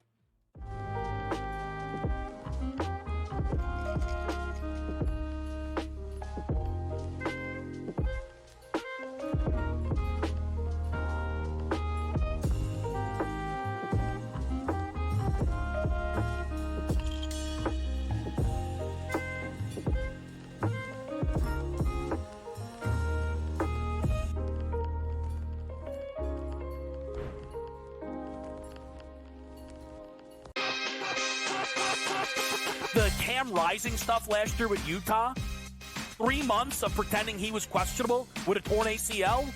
F: The Cam Rising stuff last year with Utah, 3 months of pretending he was questionable with a torn ACL,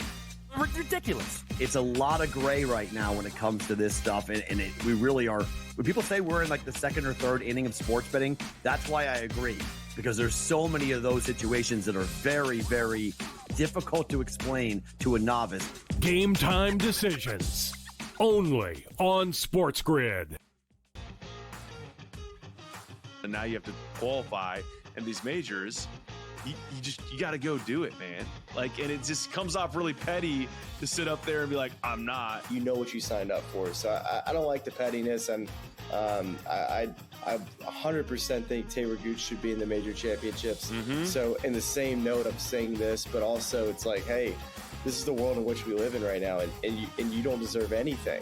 F: ridiculous.
L: It's a lot of gray right now when it comes to this stuff, and we really are. When people say we're in like the second or third inning of sports betting, that's why I agree, because there's so many of those situations that are very, very difficult to explain to a novice.
D: Game time decisions, only on SportsGrid.
M: And now you have to qualify, and these majors, you got to go do it, man. Like, and it just comes off really petty to sit up there and be like, I'm not.
N: You know what you signed up for. So I don't like the pettiness, and I 100% think Taylor Gooch should be in the major championships. So in the same note, I'm saying this, but also it's like, hey, this is the world in which we live in right now, and you don't deserve anything.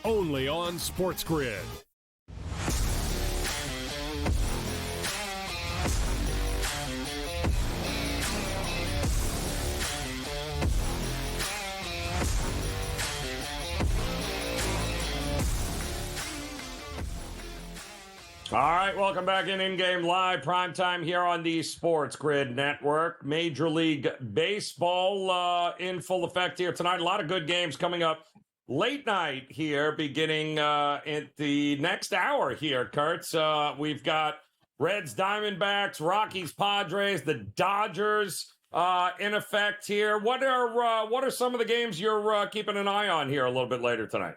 D: Only on SportsGrid.
E: All right, welcome back in Game Live Primetime here on the SportsGrid Network. Major League Baseball in full effect here tonight. A lot of good games coming up late night here, beginning at the next hour here, Kurtz. We've got Reds, Diamondbacks, Rockies, Padres, the Dodgers in effect here. What are some of the games you're keeping an eye on here a little bit later tonight?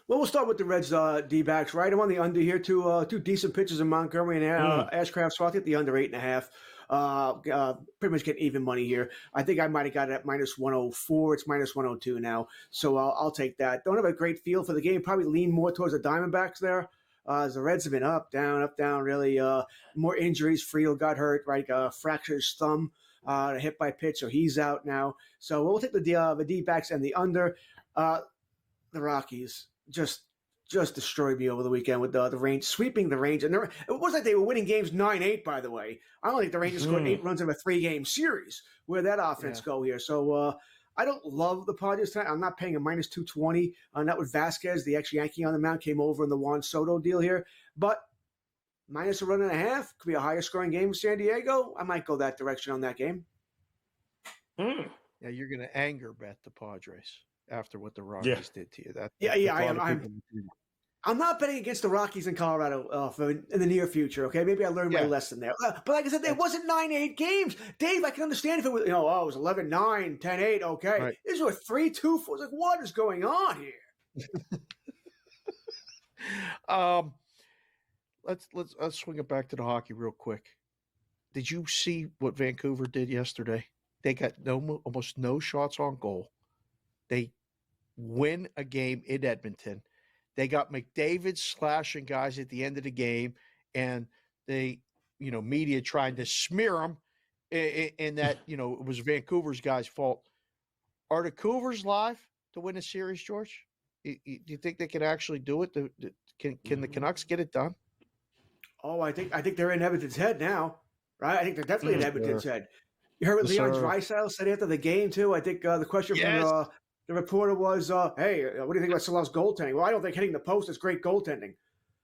O: Well, we'll start with the Reds D-backs, right? I'm on the under here. Two decent pitchers in Montgomery and Ashcraft, so I'll get the under 8.5. pretty much getting even money here. I think I might have got it at minus 104. It's minus 102 now. So I'll take that. Don't have a great feel for the game. Probably lean more towards the Diamondbacks there. As the Reds have been up, down, really. More injuries. Friedel got hurt, right? Fractured his thumb, hit by pitch, so he's out now. So we'll take the D-backs and the under. The Rockies just destroyed me over the weekend with the range, sweeping the range. And it was like they were winning games 9-8, by the way. I don't think the Rangers scored 8 runs in a 3-game series. Where that offense go here? So I don't love the Padres tonight. I'm not paying a minus 220 on that with Vasquez, the ex-Yankee on the mound, came over in the Juan Soto deal here. But minus a run and a half could be a higher scoring game in San Diego. I might go that direction on that game.
I: Yeah, you're going to anger bet the Padres after what the Rockies did to you.
O: I'm not betting against the Rockies in Colorado in the near future, okay? Maybe I learned my lesson there. But like I said, it wasn't 9-8 games. Dave, I can understand if it was, it was 11-9, 10-8, okay. Right. These were 3-2, 4. It's like, what is going on here?
I: Let's swing it back to the hockey real quick. Did you see what Vancouver did yesterday? They got almost no shots on goal. They win a game in Edmonton. They got McDavid slashing guys at the end of the game, and they, media trying to smear them in that, it was Vancouver's guys' fault. Are the Cougars live to win a series, George? Do you think they can actually do it? Can the Canucks get it done?
O: Oh, I think they're in Edmonton's head now, right? I think they're definitely in Edmonton's head. You heard what Leon Draisaitl said after the game, too? I think the question from the reporter was, hey, what do you think about Salov's goaltending? Well, I don't think hitting the post is great goaltending.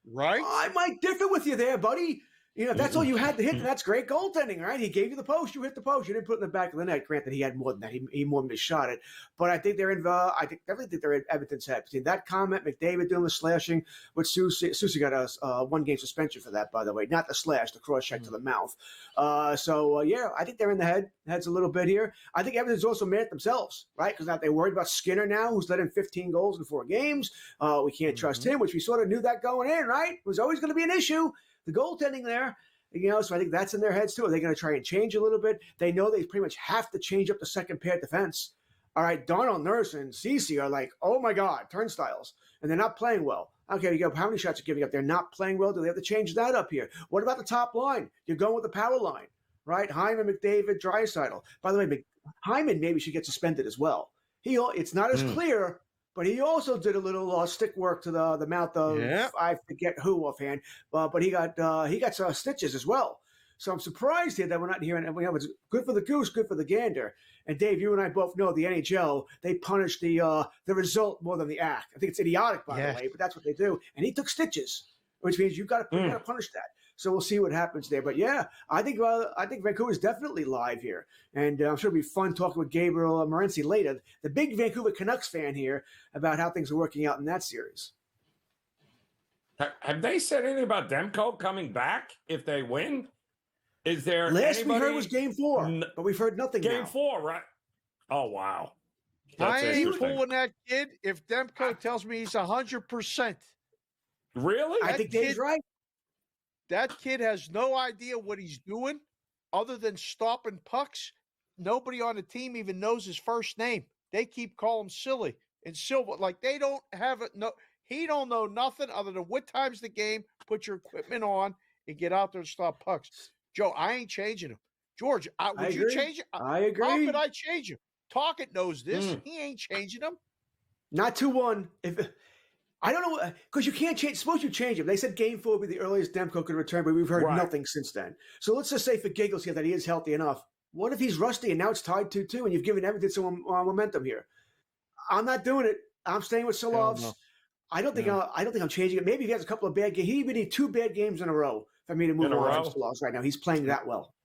I: Right?
O: I might differ with you there, buddy. If that's all you had to hit, then that's great goaltending, right? He gave you the post, you hit the post, you didn't put it in the back of the net. Granted, he had more than that. He more than shot it. But I think they're in. Definitely think they're in Edmonton's head. Between that comment, McDavid doing the slashing, with Susie got a 1-game suspension for that, by the way, not the slash, the cross check to the mouth. I think they're in the heads a little bit here. I think Edmonton's also mad at themselves, right? Because now they're worried about Skinner now, who's let in 15 goals in 4 games. We can't trust him, which we sort of knew that going in, right? It was always going to be an issue. The goaltending there, so I think that's in their heads too. Are they going to try and change a little bit? They know they pretty much have to change up the second pair defense. All right, Darnell Nurse and Cece are like, oh my God, turnstiles, and they're not playing well. Okay, how many shots are giving up? They're not playing well. Do they have to change that up here? What about the top line? You're going with the power line, right? Hyman, McDavid, Draisaitl. By the way, Hyman maybe should get suspended as well. It's not as clear. But he also did a little stick work to the mouth of I forget who offhand, but he got stitches as well. So I'm surprised here that we're not hearing. It's good for the goose, good for the gander. And Dave, you and I both know the NHL, they punish the result more than the act. I think it's idiotic, by the way, but that's what they do. And he took stitches, which means you got to punish that. So we'll see what happens there. But I think Vancouver is definitely live here, and I'm sure it'll be fun talking with Gabriel Morency later, the big Vancouver Canucks fan here, about how things are working out in that series.
E: Have they said anything about Demko coming back if they win? Is there
O: last we heard was Game 4, but we've heard nothing.
E: Game 4, right? Oh wow!
I: I ain't fooling that kid. If Demko tells me he's 100%,
E: really?
O: I think Dave's right.
I: That kid has no idea what he's doing other than stopping pucks. Nobody on the team even knows his first name. They keep calling him Silly and Silva. Like they don't have it. No, he don't know nothing other than what time's the game, put your equipment on, and get out there and stop pucks. Joe, I ain't changing him. George, would you change it?
O: I agree.
I: How could I change him? Tocchet knows this. He ain't changing him.
O: Not 2-1. I don't know, because you can't change. Suppose you change him. They said Game 4 would be the earliest Demko could return, but we've heard nothing since then. So let's just say for giggles here that he is healthy enough. What if he's rusty and now it's tied 2-2 and you've given Edmonton some momentum here? I'm not doing it. I'm staying with Solovs. I don't think I'm changing it. Maybe if he has a couple of bad games. He would need 2 bad games in a row for me to move on from Solovs right now. He's playing that well.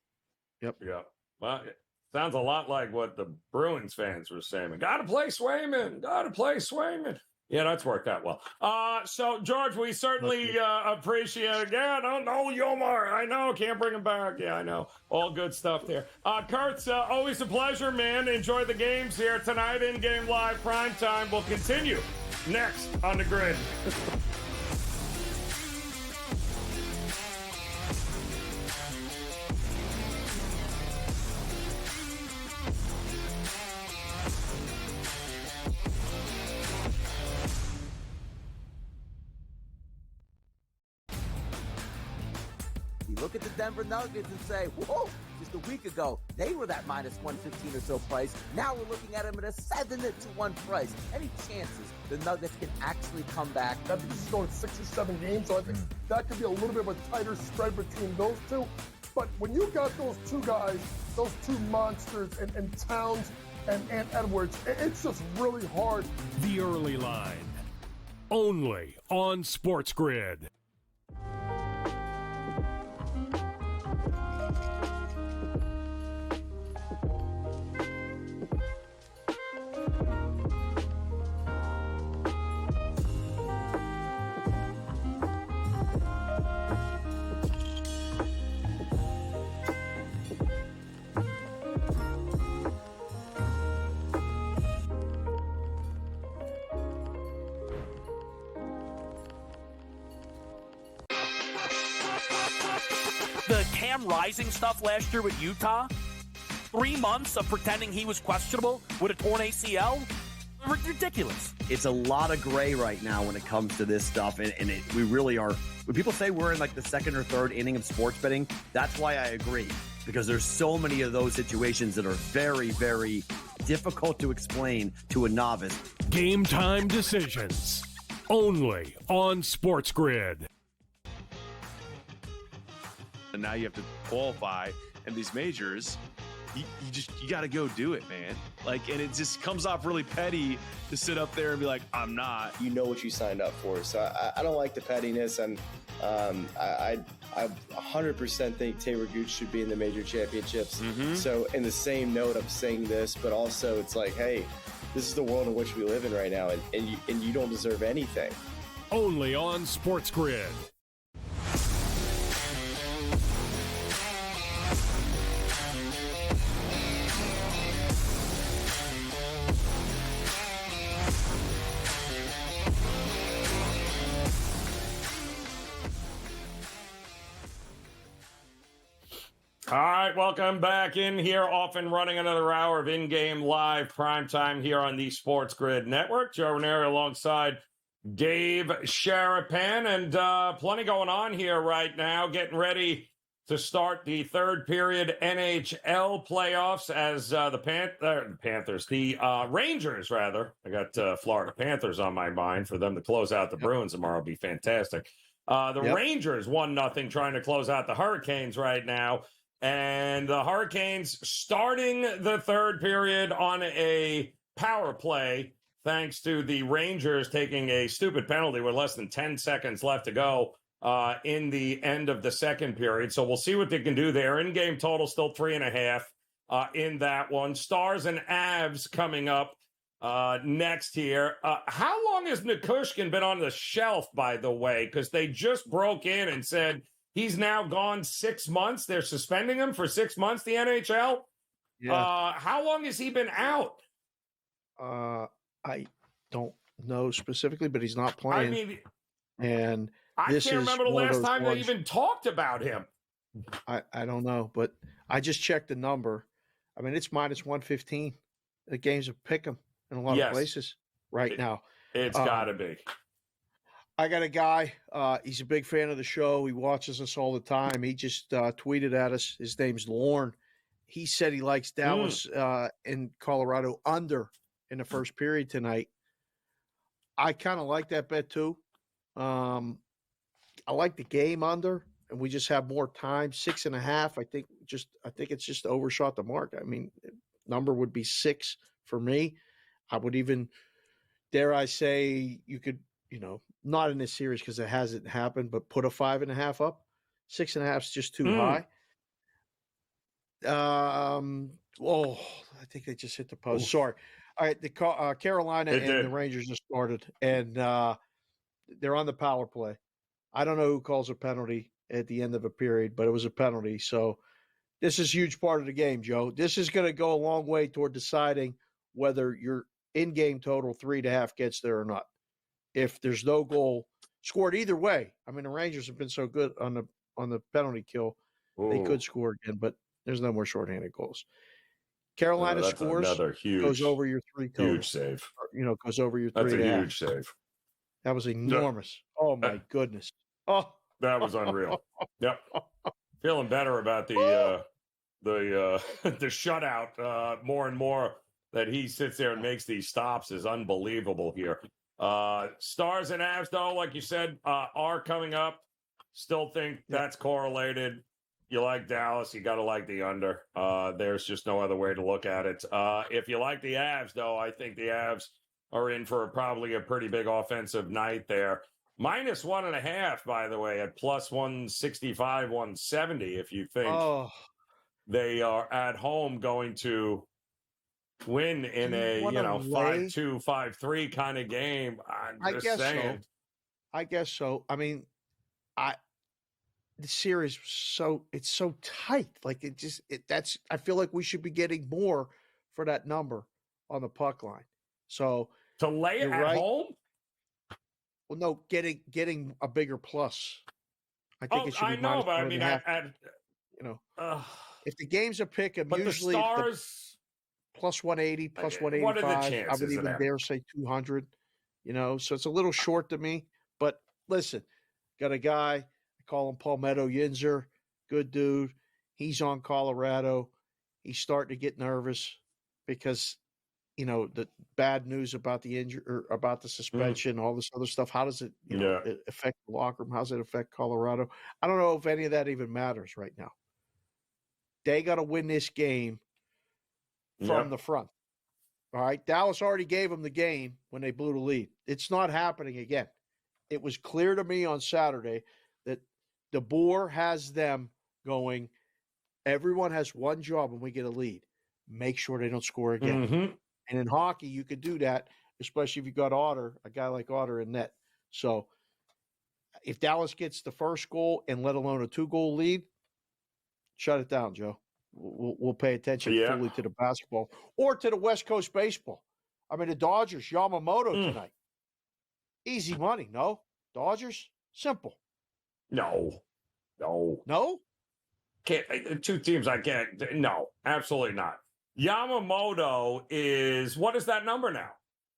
I: Yep.
E: Yeah. Well, it sounds a lot like what the Bruins fans were saying. Got to play Swayman. Got to play Swayman. Yeah, that's worked out well. So, George, we certainly appreciate it. Yeah, no, Yomar. I know. Can't bring him back. Yeah, I know. All good stuff there. Kurtz, always a pleasure, man. Enjoy the games here tonight. In-game live primetime will continue next on the grid.
J: at the Denver Nuggets and say, whoa, just a week ago, they were that minus 115 or so price. Now we're looking at them at a 7-1 price. Any chances the Nuggets can actually come back?
K: I think this is going 6 or 7 games, so I think that could be a little bit of a tighter spread between those two. But when you got those two guys, those two monsters, and Towns and Edwards, it's just really hard.
D: The Early Line. Only on SportsGrid.
F: The Cam Rising stuff last year with Utah, 3 months of pretending he was questionable with a torn ACL, ridiculous.
L: It's a lot of gray right now when it comes to this stuff, and we really are. When people say we're in like the second or third inning of sports betting, that's why I agree, because there's so many of those situations that are very, very difficult to explain to a novice.
D: Game time decisions. Only on SportsGrid.
M: And now you have to qualify, and these majors, you got to go do it, man. Like, and it just comes off really petty to sit up there and be like, I'm not.
N: You know what you signed up for. So I don't like the pettiness, and I 100% think Taylor Gooch should be in the major championships. So in the same note, I'm saying this, but also it's like, hey, this is the world in which we live in right now, and you don't deserve anything.
D: Only on SportsGrid.
E: All right, welcome back in here, off and running another hour of in-game live primetime here on the SportsGrid Network. Joe Raineri alongside Dave Sharapan, and plenty going on here right now, getting ready to start the third period NHL playoffs as the Rangers, rather. I got Florida Panthers on my mind for them to close out the Bruins tomorrow. Would be fantastic. Rangers 1-0 trying to close out the Hurricanes right now. And the Hurricanes starting the third period on a power play, thanks to the Rangers taking a stupid penalty with less than 10 seconds left to go in the end of the second period. So we'll see what they can do there. In-game total still 3.5 in that one. Stars and Avs coming up next here. How long has Nikushkin been on the shelf, by the way? Because they just broke in and said he's now gone 6 months. They're suspending him for 6 months, the NHL.
I: Yeah.
E: How long has he been out?
I: I don't know specifically, but he's not playing.
E: I mean,
I: and
E: I can't remember the last time they even talked about him.
I: I don't know, but I just checked the number. I mean, it's minus 115. The games have picked him in a lot of places right now.
E: It's got to be.
I: I got a guy, he's a big fan of the show. He watches us all the time. He just tweeted at us. His name's Lorne. He said he likes Dallas in Colorado under in the first period tonight. I kind of like that bet too. I like the game under, and we just have more time. 6.5. I think it's just overshot the mark. I mean, number would be 6 for me. I would even, dare I say, you could, not in this series because it hasn't happened, but put a 5.5 up. 6.5 is just too high. I think they just hit the post.
E: Oof.
I: Sorry. All right, the Carolina
E: It
I: and
E: did.
I: the Rangers just started, and they're on the power play. I don't know who calls a penalty at the end of a period, but it was a penalty. So this is a huge part of the game, Joe. This is going to go a long way toward deciding whether your in-game total 3.5 gets there or not. If there's no goal scored either way, I mean, the Rangers have been so good on the penalty kill, they could score again, but there's no more shorthanded goals. Carolina
E: That's
I: scores,
E: another huge,
I: goes over your 3 total.
E: huge save.
I: Goes over your 3.5.
E: That's a huge save.
I: That was enormous. Oh my goodness. Oh,
E: that was unreal. Yep. Feeling better about the the shutout more and more that he sits there and makes these stops is unbelievable here. Stars and Avs, though, like you said, are coming up. Still think that's correlated. You like Dallas, you got to like the under. There's just no other way to look at it. If you like the Avs, though, I think the Avs are in for probably a pretty big offensive night there. -1.5, by the way, at plus 165, 170, if you think they are at home going to win in a 5-2, 5-3 kind of game. I'm just saying.
I: So. I guess so. I mean, the series it's so tight. Like I feel like we should be getting more for that number on the puck line. So
E: to lay it at home.
I: Well, no, getting a bigger plus. I think it should be.
E: I know, but I mean,
I: if the game's a pick, I'm usually
E: the Stars
I: plus 180, plus 185.
E: What are the chances?
I: I would even dare say 200. So it's a little short to me. But listen, got a guy, I call him Palmetto Yinzer, good dude. He's on Colorado. He's starting to get nervous because, the bad news about the injury or about the suspension, all this other stuff. How does it, it affect the locker room? How does it affect Colorado? I don't know if any of that even matters right now. They got to win this game from the front. All right. Dallas already gave them the game when they blew the lead. It's not happening again. It was clear to me on Saturday that DeBoer has them going, everyone has one job when we get a lead. Make sure they don't score again.
E: Mm-hmm.
I: And in hockey, you could do that, especially if you got Otter, a guy like Otter in net. So if Dallas gets the first goal and let alone a 2-goal lead, shut it down, Joe. We'll pay attention fully to the basketball or to the West Coast baseball. I mean, the Dodgers, Yamamoto tonight. Easy money, no? Dodgers? Simple.
E: No. Can't, two teams I can't. No, absolutely not. Yamamoto is, what is that number now?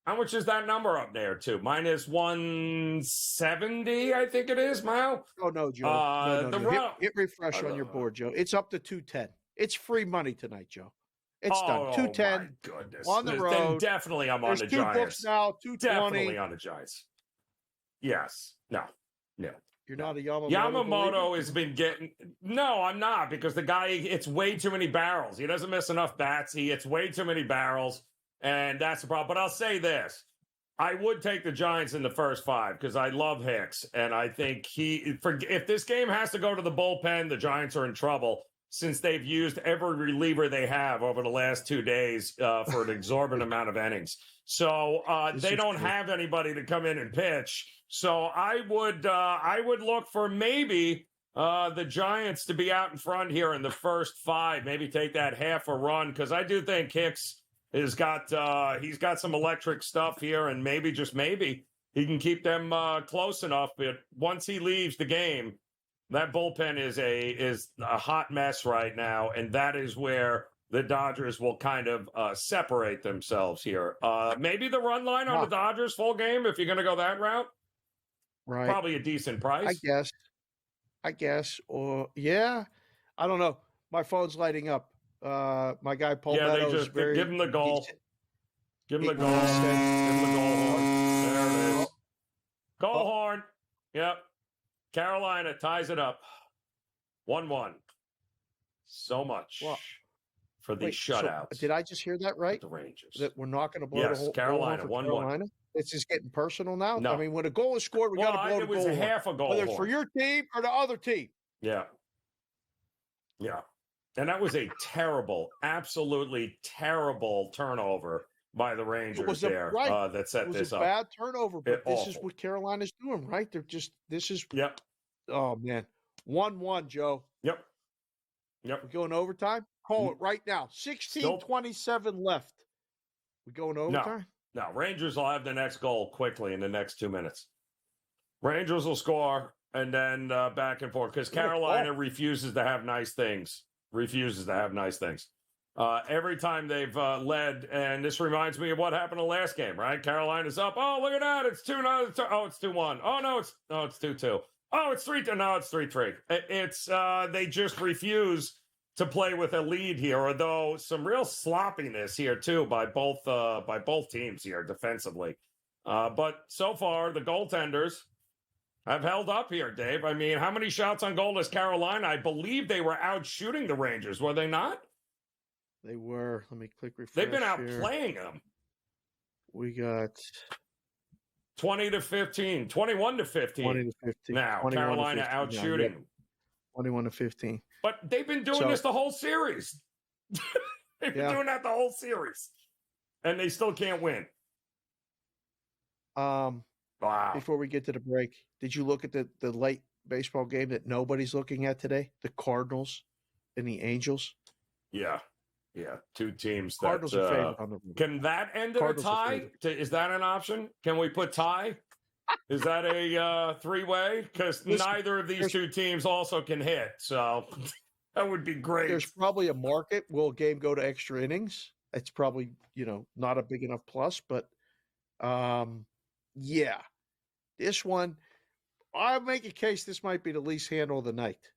E: How much is that number up there to? -170, I think it is, Mal?
I: Oh, no, Joe. No. Hit refresh on your board, Joe. It's up to 210. It's free money tonight, Joe. It's done. 210.
E: My goodness.
I: On the road.
E: Then definitely I'm on the Giants.
I: There's 2 books now, 220.
E: Definitely on the Giants. Yes. No.
I: You're not a Yamamoto.
E: Yamamoto has been getting. No, I'm not, because the guy, it's way too many barrels. He doesn't miss enough bats. He hits way too many barrels, and that's the problem. But I'll say this. I would take the Giants in the first 5 because I love Hicks, and I think if this game has to go to the bullpen, the Giants are in trouble since they've used every reliever they have over the last 2 days for an exorbitant amount of innings. So they don't have anybody to come in and pitch. So I would look for maybe the Giants to be out in front here in the first 5, maybe take that half a run, because I do think Hicks has got he's got some electric stuff here, and maybe, just maybe, he can keep them close enough. But once he leaves the game, that bullpen is a hot mess right now, and that is where the Dodgers will kind of separate themselves here. Maybe the run line on the Dodgers full game, if you're going to go that route.
I: Right.
E: Probably a decent price.
I: I guess. Or, yeah. I don't know. My phone's lighting up. My guy, Paul Meadows.
E: Give him the goal. Give him the goal. Give him the goal horn. There it is. Goal horn. Yep. Carolina ties it up. 1-1. So much for the shutouts.
I: So did I just hear that right?
E: The Rangers.
I: That we're not going to blow the whole
E: Carolina, 1-1.
I: It's just getting personal now?
E: No.
I: I mean, when a goal is scored, we got to blow the goal.
E: It was half a goal.
I: Whether it's for your team or the other team.
E: Yeah. And that was a terrible, absolutely terrible turnover by the Rangers there that set this up.
I: It was a bad turnover, but this is what Carolina's doing, right?
E: Yep.
I: Oh, man. 1-1, Joe.
E: Yep.
I: We're going overtime? Call it right now. 16:27 left. We going overtime?
E: No, Rangers will have the next goal quickly in the next 2 minutes. Rangers will score, and then back and forth, because Carolina refuses to have nice things. Every time they've led, and this reminds me of what happened in the last game, right? Carolina's up. Oh, look at that. It's 2-0. Oh, it's 2-1. Oh, no, it's 2-2. Oh, it's 3-2. No, it's 3-3. It's they just refuse to play with a lead here, although some real sloppiness here too by both teams here defensively. But so far, the goaltenders have held up here, Dave. I mean, how many shots on goal does Carolina? I believe they were out shooting the Rangers, were they not?
I: They were. Let me click refresh.
E: They've been out
I: here.
E: playing them.
I: We got
E: 20-15, 21-15.
I: 20-15.
E: Now Carolina out shooting them.
I: 21-15.
E: But they've been doing this the whole series. They've been doing that the whole series, and they still can't win.
I: Wow. Before we get to the break, did you look at the late baseball game that nobody's looking at today? The Cardinals and the Angels?
E: Yeah. Two teams
I: Cardinals are favored on the road.
E: Can that end in a tie? Is that an option? Can we put tie? Is that a three-way? Because neither of these two teams also can hit, so that would be great.
I: There's probably a market. Will a game go to extra innings? It's probably, not a big enough plus, but yeah. This one, I make a case this might be the least handle of the night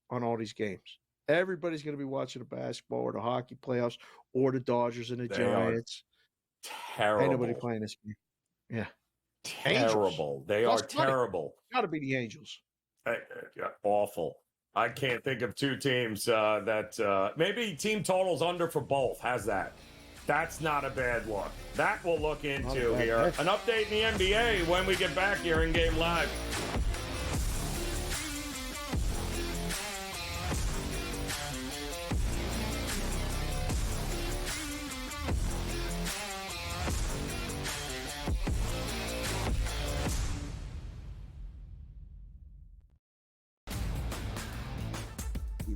I: on all these games. Everybody's going to be watching the basketball or the hockey playoffs or the Dodgers and the Giants.
E: Terrible.
I: Ain't nobody playing this game. Yeah.
E: Terrible.
I: Angels.
E: They are terrible.
I: Got to be the Angels.
E: Awful. I can't think of two teams that maybe team totals under for both. How's that? That's not a bad look. That we'll look into here. An update in the NBA when we get back here in Game Live.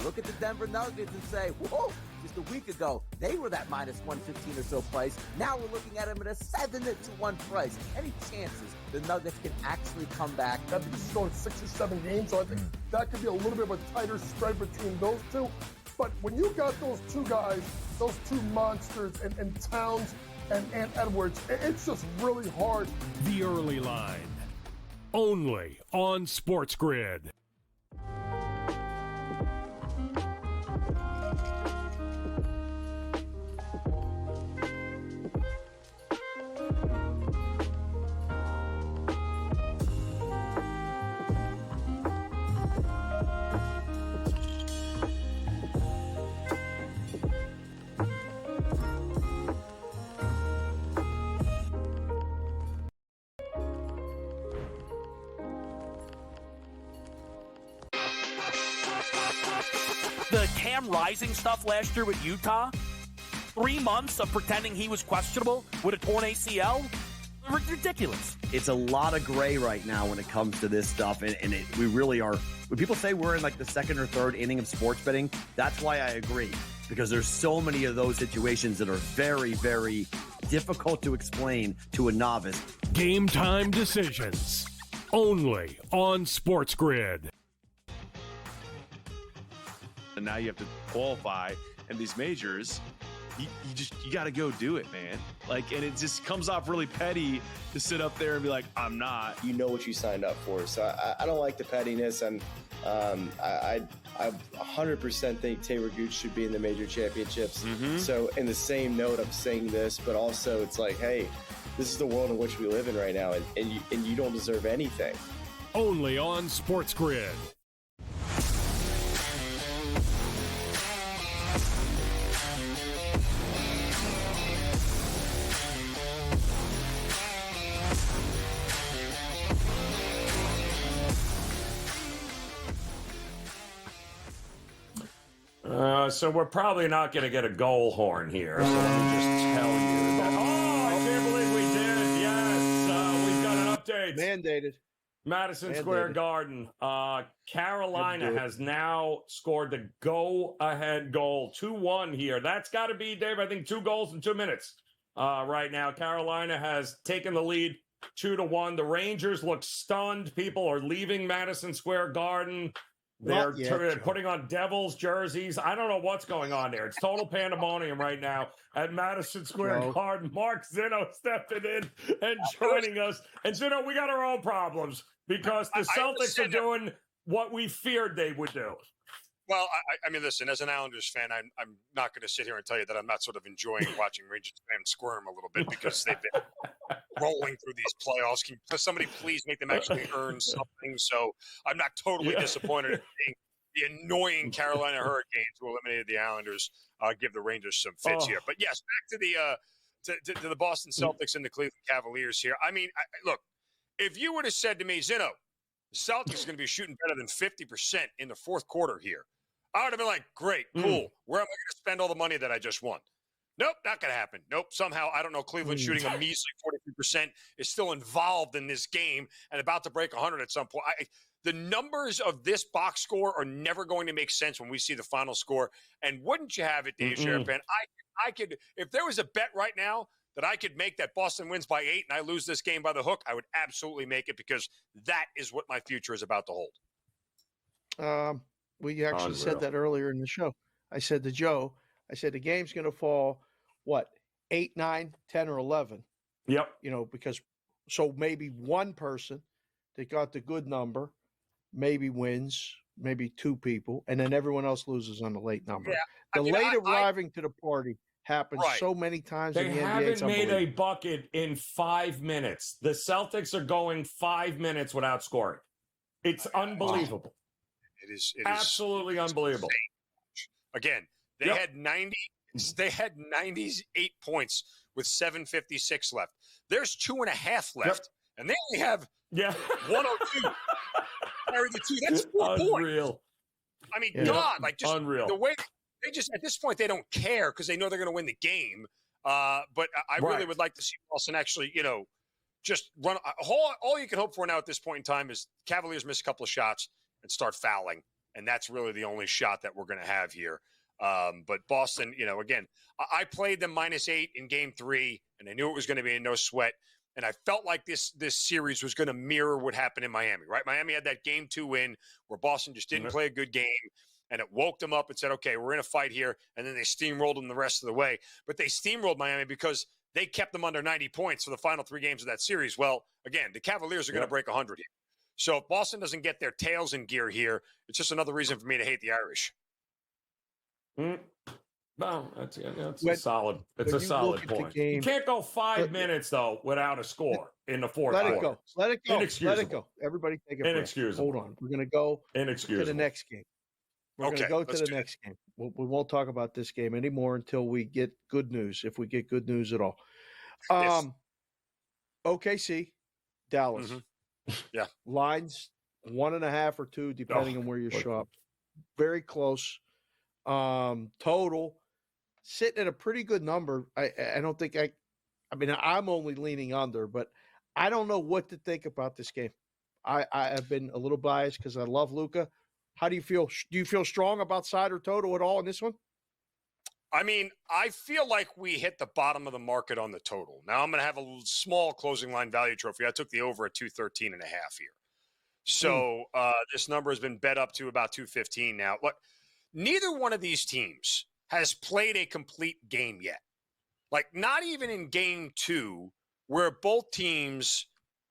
J: Look at the Denver Nuggets and say, whoa, just a week ago, they were that minus 115 or so price. Now we're looking at them at a 7-1 price. Any chances the Nuggets can actually come back?
K: I think this is going 6 or 7 games, so I think that could be a little bit of a tighter spread between those two. But when you got those two guys, those two monsters, and Towns and Edwards, it's just really hard.
D: The Early Line, only on SportsGrid.
F: The Cam Rising stuff last year with Utah, 3 months of pretending he was questionable with a torn ACL, ridiculous.
L: It's a lot of gray right now when it comes to this stuff, and we really are. When people say we're in like the second or third inning of sports betting, that's why I agree, because there's so many of those situations that are very, very difficult to explain to a novice.
D: Game time decisions, only on SportsGrid.
M: And now you have to qualify, and these majors, you got to go do it, man. Like, and it just comes off really petty to sit up there and be like, I'm not.
N: You know what you signed up for. So I don't like the pettiness, and I 100% think Taylor Gooch should be in the major championships. So in the same note, I'm saying this, but also it's like, hey, this is the world in which we live in right now, and you don't deserve anything.
D: Only on SportsGrid.
E: So we're probably not going to get a goal horn here. So let me just tell you that. Oh, I can't believe we did. Yes, we've got an update.
I: Mandated.
E: Madison Square Garden. Carolina has now scored the go-ahead goal. 2-1 here. That's got to be, Dave, I think 2 goals in 2 minutes right now. Carolina has taken the lead 2-1. The Rangers look stunned. People are leaving Madison Square Garden. They're
I: Joe.
E: putting on Devils jerseys. I don't know what's going on there. It's total pandemonium right now at Madison Square
I: Joe.
E: Garden. Mark Zinno stepping in and joining us. And Zinno, we got our own problems because the Celtics are doing what we feared they would do.
P: Well, I mean, listen, as an Islanders fan, I'm not going to sit here and tell you that I'm not sort of enjoying watching Rangers fans squirm a little bit because they've been rolling through these playoffs. Can somebody please make them actually earn something? So I'm not totally disappointed in seeing the annoying Carolina Hurricanes who eliminated the Islanders give the Rangers some fits here. But yes, back to the Boston Celtics and the Cleveland Cavaliers here. I mean, look, if you would have said to me, Zinno, the Celtics are going to be shooting better than 50% in the fourth quarter here, I would have been like, great, cool. Where am I going to spend all the money that I just won? Nope, not going to happen. Nope, somehow, I don't know, Cleveland shooting a measly 43% is still involved in this game and about to break 100 at some point. The numbers of this box score are never going to make sense when we see the final score. And wouldn't you have it, Dave Sharapan? I could, if there was a bet right now that I could make that Boston wins by 8 and I lose this game by the hook, I would absolutely make it because that is what my future is about to hold.
I: We actually said that earlier in the show. I said to Joe, the game's going to fall, 8, 9, 10, or 11.
E: Yep.
I: Because so maybe one person that got the good number maybe wins, maybe 2 people, and then everyone else loses on the late number.
E: Yeah,
I: late arriving to the party happens so many times in the NBA.
E: They haven't made a bucket in 5 minutes. The Celtics are going 5 minutes without scoring. It's unbelievable.
P: It is
E: absolutely unbelievable.
P: Again, they had 98 points with 7:56 left. There's 2.5 left, and they only have 102. Carry the 2. That's 4 points. I mean, God, like just
E: unreal.
P: The way they just at this point they don't care because they know they're going to win the game. But I really would like to see Boston actually, just run. All you can hope for now at this point in time is Cavaliers miss a couple of shots and start fouling. And that's really the only shot that we're going to have here. But Boston, again, I played them -8 in game 3, and I knew it was going to be a no sweat. And I felt like this series was going to mirror what happened in Miami, right? Miami had that game 2 win where Boston just didn't play a good game. And it woke them up and said, okay, we're in a fight here. And then they steamrolled them the rest of the way. But they steamrolled Miami because they kept them under 90 points for the final 3 games of that series. Well, again, the Cavaliers are going to break 100 here. So if Boston doesn't get their tails in gear here, it's just another reason for me to hate the Irish.
E: No, that's a solid. It's a solid point. You can't go 5 minutes though without a score in the fourth quarter.
I: Let it go.
E: Inexcusable.
I: Let it go. Everybody take a breath.
E: Inexcusable.
I: Hold on. We're going to go to the next game. We're going to go to the next game. We won't talk about this game anymore until we get good news, if we get good news at all. OKC, Dallas.
P: Yeah.
I: Lines 1.5 or 2, depending on where you shop. Very close. Total sitting at a pretty good number. I don't think I mean, I'm only leaning under, but I don't know what to think about this game. I have been a little biased because I love Luka. How do you feel? Do you feel strong about side or total at all in this one?
P: I mean, I feel like we hit the bottom of the market on the total. Now I'm going to have a small closing line value trophy. I took the over at 213.5 here. So this number has been bet up to about 215 now. Look, neither one of these teams has played a complete game yet. Like not even in game 2 where both teams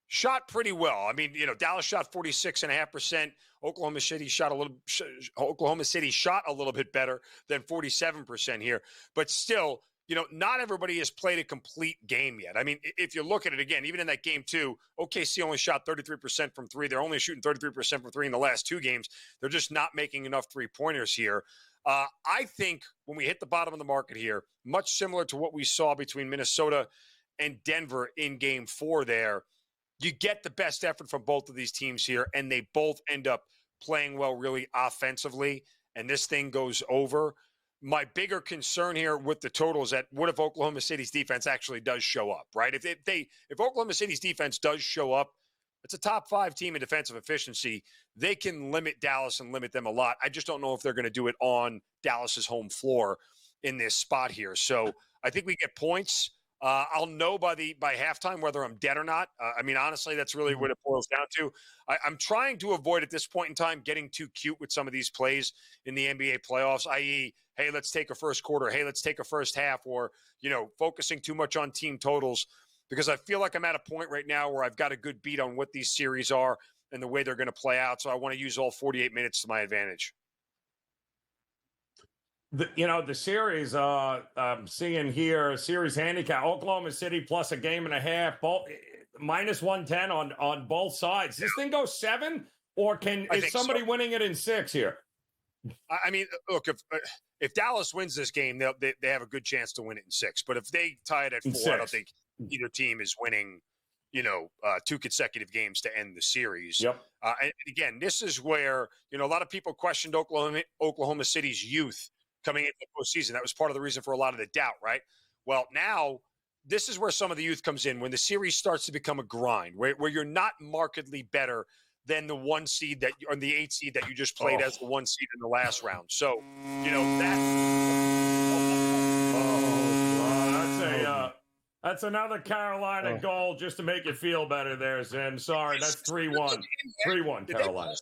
P: shot pretty well. I mean, Dallas shot 46.5%. Oklahoma City shot a little bit better than 47% here. But still, not everybody has played a complete game yet. I mean, if you look at it again, even in that game 2, OKC only shot 33% from 3. They're only shooting 33% from 3 in the last 2 games. They're just not making enough 3-pointers here. I think when we hit the bottom of the market here, much similar to what we saw between Minnesota and Denver in game 4 there, you get the best effort from both of these teams here, and they both end up playing well really offensively, and this thing goes over. My bigger concern here with the total is that what if Oklahoma City's defense actually does show up, right? If Oklahoma City's defense does show up, it's a top 5 team in defensive efficiency. They can limit Dallas and limit them a lot. I just don't know if they're going to do it on Dallas's home floor in this spot here. So I think we get points. I'll know by halftime whether I'm dead or not. I mean, honestly, that's really what it boils down to. I'm trying to avoid at this point in time getting too cute with some of these plays in the NBA playoffs, i.e., hey, let's take a first quarter, hey, let's take a first half, or focusing too much on team totals, because I feel like I'm at a point right now where I've got a good beat on what these series are and the way they're going to play out. So I want to use all 48 minutes to my advantage.
E: The series, I'm seeing here, series handicap, Oklahoma City plus a game and a half, minus 110 on both sides. This thing go 7, or is somebody winning it in 6 here?
P: I mean, look, if Dallas wins this game, they have a good chance to win it in 6. But if they tie it at 4, I don't think either team is winning, 2 consecutive games to end the series.
E: Yep.
P: And again, this is where, a lot of people questioned Oklahoma City's youth coming into the postseason. That was part of the reason for a lot of the doubt, right? Well, now this is where some of the youth comes in when the series starts to become a grind, where you're not markedly better than the 1 seed or the 8 seed that you just played as the 1 seed in the last round. So,
E: that's another Carolina goal just to make you feel better there, Zim. Sorry, that's 3-1. 3-1 Carolina.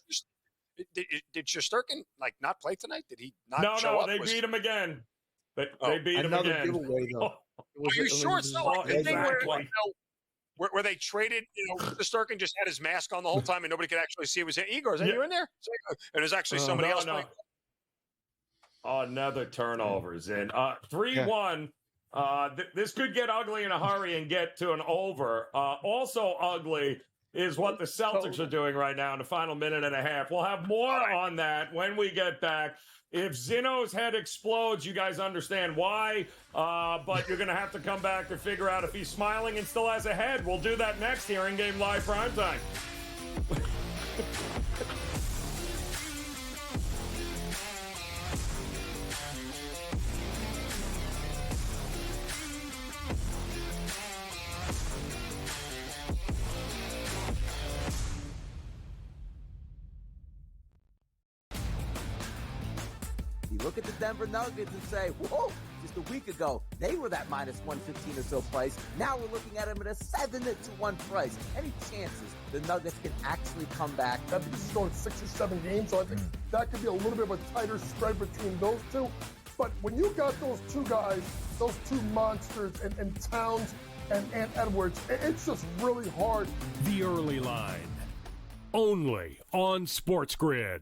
P: Did Shesterkin not play tonight? Did he not show up?
E: No, they beat him again. They beat him again.
I: Another giveaway, though.
P: Are you sure it's not like the thing where they traded, Shesterkin just had his mask on the whole time and nobody could actually see it was Igor. Is that you in there? And there's actually somebody else playing.
E: Another turnovers in 3-1. This could get ugly in a hurry and get to an over. Also ugly is what the Celtics are doing right now in the final minute and a half. We'll have more on that when we get back. If Zino's head explodes, you guys understand why, but you're going to have to come back to figure out if he's smiling and still has a head. We'll do that next here in Game Live Primetime.
J: You look at the Denver Nuggets and say, whoa, just a week ago, they were that minus 115 or so price. Now we're looking at them at a 7-1 price. Any chances the Nuggets can actually come back?
K: I think this is going 6 or 7 games, so I think that could be a little bit of a tighter spread between those two. But when you got those two guys, those two monsters, and Towns and Edwards, it's just really hard.
D: The early line, only on SportsGrid.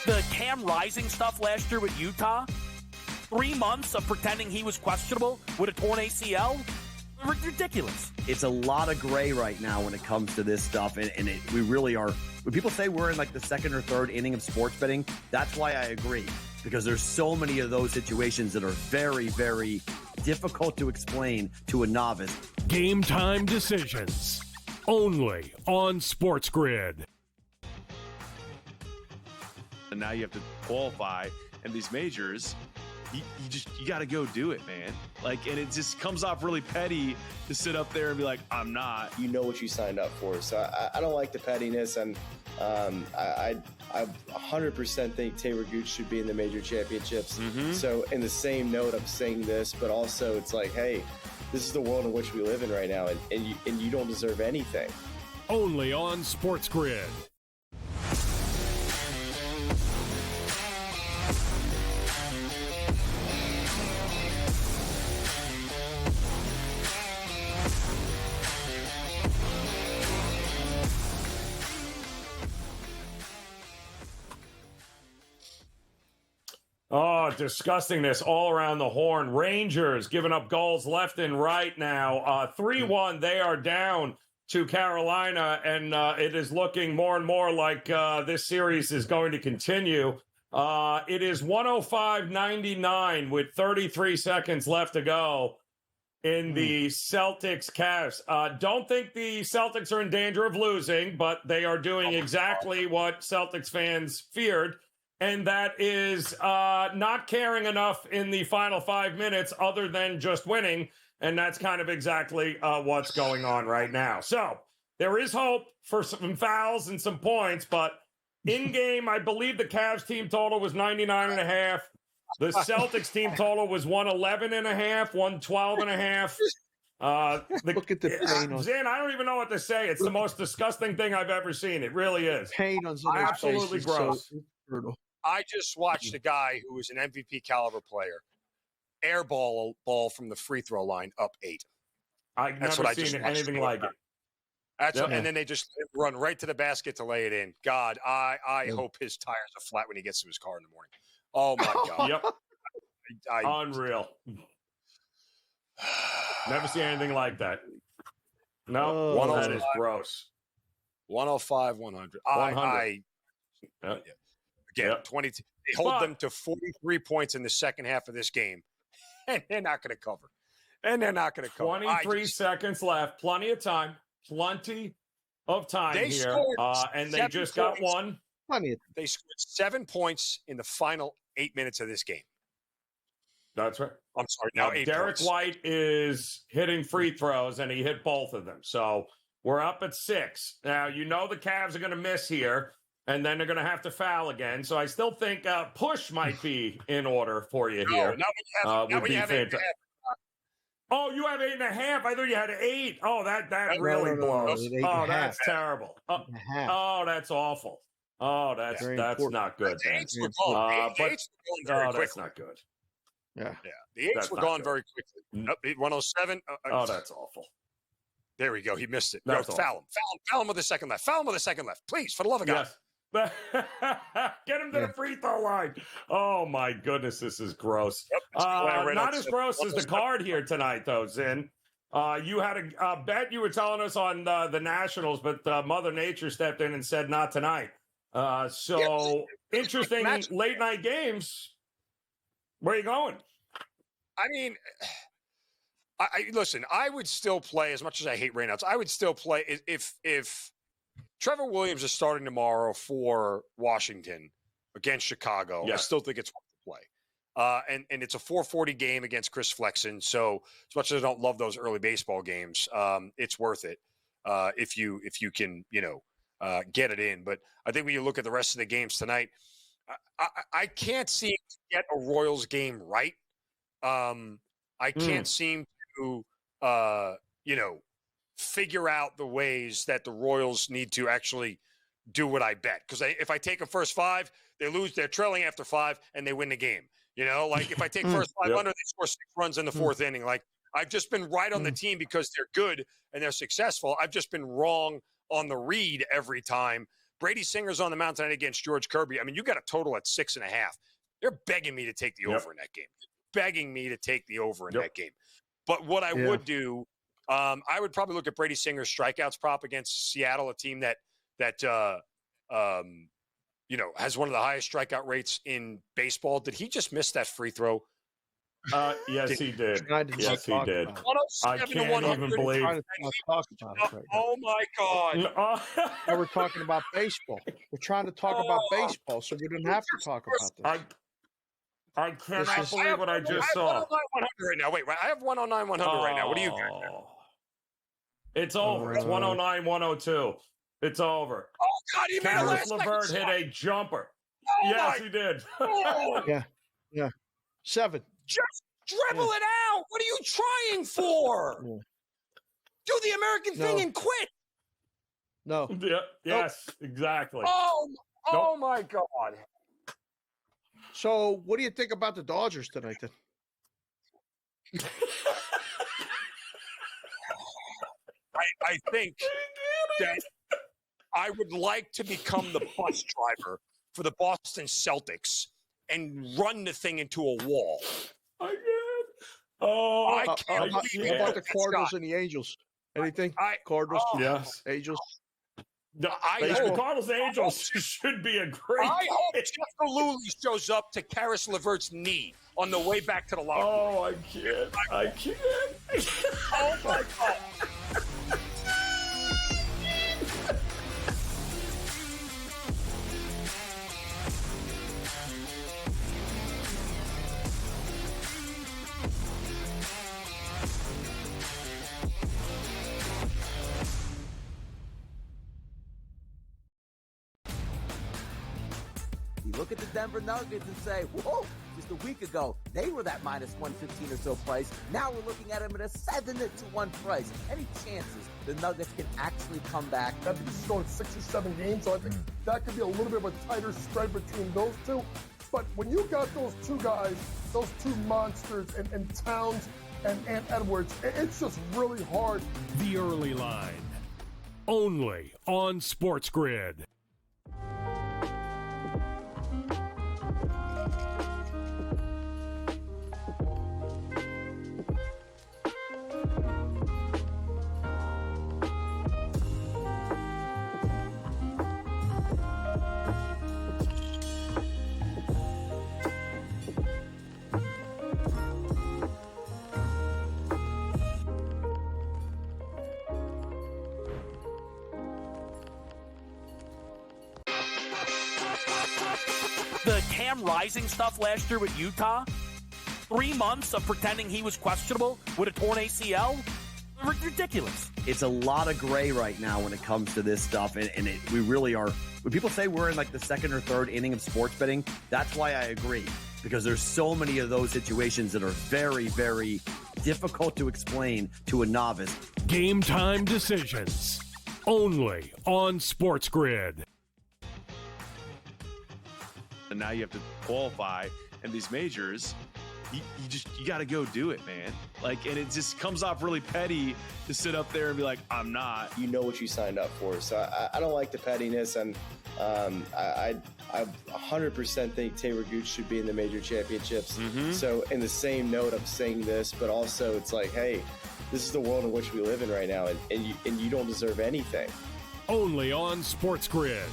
F: The Cam Rising stuff last year with Utah, 3 months of pretending he was questionable with a torn ACL, ridiculous.
L: It's a lot of gray right now when it comes to this stuff, and we really are. When people say we're in the second or third inning of sports betting, that's why I agree, because there's so many of those situations that are very, very difficult to explain to a novice.
D: Game time decisions, only on SportsGrid.
M: And now you have to qualify, and these majors, you got to go do it, man. And it just comes off really petty to sit up there and be like, I'm not.
N: You know what you signed up for. So I don't like the pettiness, and I 100% think Taylor Gooch should be in the major championships. So in the same note, I'm saying this, but also it's like, hey, this is the world in which we live in right now, and you don't deserve anything.
D: Only on SportsGrid.
E: Oh, disgustingness all around the horn. Rangers giving up goals left and right now. 3-1, they are down to Carolina, and it is looking more and more like this series is going to continue. It is 105-99 with 33 seconds left to go in the Celtics-Cavs. Don't think the Celtics are in danger of losing, but they are doing exactly what Celtics fans feared, and that is not caring enough in the final 5 minutes other than just winning, and that's kind of exactly what's going on right now. So there is hope for some fouls and some points, but in game, I believe the Cavs team total was 99.5. The Celtics team total was 111.5, 112.5.
I: Look at the pain on
E: Zan, I don't even know what to say. It's the most disgusting thing I've ever seen. It really is.
I: pain on Zinner's
E: Absolutely
I: face is
E: gross.
I: so brutal.
P: I just watched a guy who was an MVP caliber player airball ball from the free throw line up 8.
E: I've never seen anything like it.
P: And then they just run right to the basket to lay it in. God, I hope his tires are flat when he gets to his car in the morning. Oh my God.
E: Yep. Unreal. Never seen anything like that. No, that is gross.
P: 105, 100.
E: 100.
P: Again, 22. They hold them to 43 points in the second half of this game, and they're not going to cover.
E: 23 seconds left. Plenty of time. Plenty of time
P: They
E: here.
P: scored
E: And they just got one.
P: They scored 7 points in the final 8 minutes of this game.
E: That's right.
P: I'm sorry.
E: Now,
P: Now 8
E: Derek
P: points.
E: White is hitting free throws, and he hit both of them. So we're up at 6. Now, you know the Cavs are going to miss here, and then they're going to have to foul again. So I still think push might be in order for you here.
P: Now when you have 8.5.
E: Oh, you have 8.5. I thought you had 8. Oh, that really blows. Oh, that's terrible. Oh, that's awful. Oh, that's not good.
P: The 8s were gone. The 8s were going very quickly.
E: That's not good.
I: Yeah.
P: The 8s were gone very quickly. Nope, 107.
E: Oh, that's awful.
P: There we go. He missed it.
E: That's
P: Foul him. Foul him with a second left. Foul him with a second left. Please, for the love of God.
E: Yes. Get him to the free throw line. Oh, my goodness. This is gross. Not as gross as the card here tonight, though, Zin. You had a bet you were telling us on the Nationals, but Mother Nature stepped in and said not tonight. Interesting late night games. Where are you going?
P: I mean, listen, I would still play, as much as I hate rainouts, I would still play if Trevor Williams is starting tomorrow for Washington against Chicago. I still think it's worth the play. And it's a 4:40 game against Chris Flexen. So as much as I don't love those early baseball games, it's worth it if you can, get it in. But I think when you look at the rest of the games tonight, I can't seem to get a Royals game right. I can't seem to, figure out the ways that the Royals need to actually do what I bet. Because if I take a first 5, they lose. They're trailing after 5, and they win the game. Like if I take first 5 under, they score 6 runs in the 4th inning. Like I've just been right on the team because they're good and they're successful. I've just been wrong on the read every time. Brady Singer's on the mound tonight against George Kirby. I mean, you got a total at 6.5. They're begging me to take the over in that game. Begging me to take the over in that game. But what I would do, I would probably look at Brady Singer's strikeouts prop against Seattle, a team that has one of the highest strikeout rates in baseball. Did he just miss that free throw?
E: Yes, he did. Yes, he did. I can't even believe.
P: Oh my God!
I: Now we're talking about baseball. We're trying to talk about baseball, so we don't have to talk about this.
E: I cannot believe what I just saw.
P: I have 109-100 right now. Wait, I have 109-100 right now. What do you got?
E: It's over. It's 109-102. It's over.
P: Oh God, he made a
E: Caris LeVert hit a jumper. Yes, he did.
I: Yeah. 7.
P: Just dribble it out. What are you trying for? Do the American thing and quit.
I: No.
E: Yes, exactly.
P: Oh my God.
I: So, what do you think about the Dodgers tonight, then?
P: I think that I would like to become the bus driver for the Boston Celtics and run the thing into a wall.
E: I can't. Oh,
I: I can't. How about the Cardinals and the Angels? Anything? Cardinals?
E: Yes.
I: Angels?
E: The Cardinals Angels should be a great.
P: I hope Jeff Galooly shows up to Karis LeVert's knee on the way back to the locker room.
E: Oh, I can't.
P: Oh my God.
J: You look at the Denver Nuggets and say, whoa, just a week ago, they were that minus 115 or so price. Now we're looking at them at a 7-1 price. Any chances the Nuggets can actually come back?
K: I think this is going 6 or 7 games, so I think that could be a little bit of a tighter spread between those two. But when you got those two guys, those two monsters, and Towns and Edwards, it's just really hard.
D: The early line. Only on SportsGrid.
F: The Cam Rising stuff last year with Utah, 3 months of pretending he was questionable with a torn ACL, ridiculous.
L: It's a lot of gray right now when it comes to this stuff, and we really are. When people say we're in like the second or third inning of sports betting, that's why I agree, because there's so many of those situations that are very, very difficult to explain to a novice.
D: Game time decisions. Only on SportsGrid.
M: And now you have to qualify, and these majors, you got to go do it, man. Like, and it just comes off really petty to sit up there and be like, I'm not.
N: You know what you signed up for. So I don't like the pettiness, and I 100% think Taylor Gooch should be in the major championships. So in the same note, I'm saying this, but also it's like, hey, this is the world in which we live in right now, and you don't deserve anything.
D: Only on SportsGrid.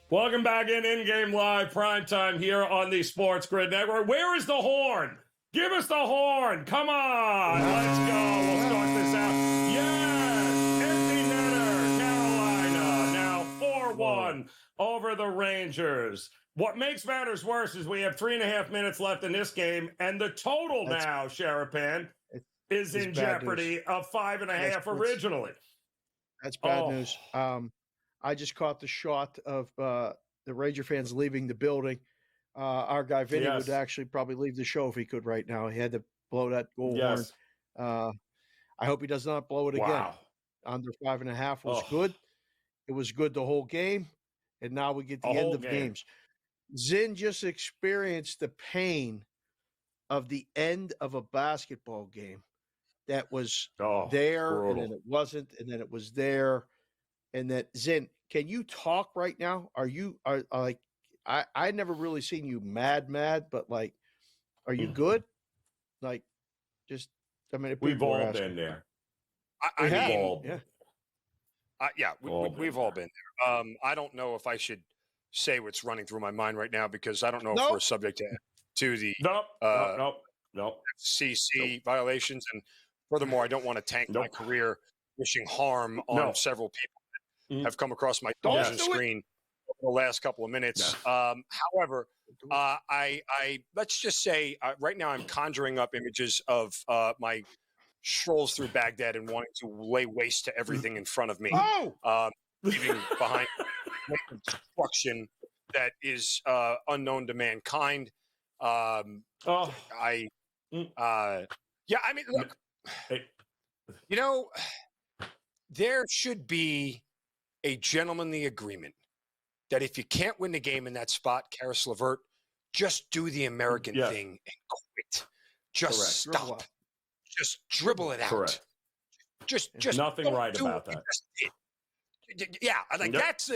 E: Welcome back in-game live primetime here on the SportsGrid Network. Where is the horn? Give us the horn. Come on. Let's go. We'll start this out. Yes. Empty netter. Carolina now 4-1 over the Rangers. What makes matters worse is we have 3.5 minutes left in this game, and the total now, Sharapan, is in jeopardy
I: news.
E: of 5.5 originally.
I: That's bad news. I just caught the shot of the Ranger fans leaving the building. Our guy Vinny would actually probably leave the show if he could right now. He had to blow that goal horn. I hope he does not blow it again. Under 5.5 was good. It was good the whole game, and now we get the end of games. Zinn just experienced the pain of the end of a basketball game that was there, brutal. And then it wasn't, and then it was there. And that Zinn, can you talk right now? Are like I never really seen you mad, but like, are you good? Like, just
E: we've all been there.
P: We've all been there. I don't know if I should say what's running through my mind right now because I don't know if we're subject to the FCC violations, and furthermore, I don't want to tank my career wishing harm on several people have come across my television screen over the last couple of minutes. However, I let's just say right now I'm conjuring up images of my strolls through Baghdad and wanting to lay waste to everything in front of me, leaving behind destruction that is unknown to mankind. Look, you know, there should be a gentlemanly agreement that if you can't win the game in that spot, Karis LeVert, just do the American thing and quit. Just stop. Just dribble it out. Just
E: nothing
P: don't
E: right
P: do
E: about
P: what
E: that.
P: you just did. Yeah, like
E: Nope.
P: that's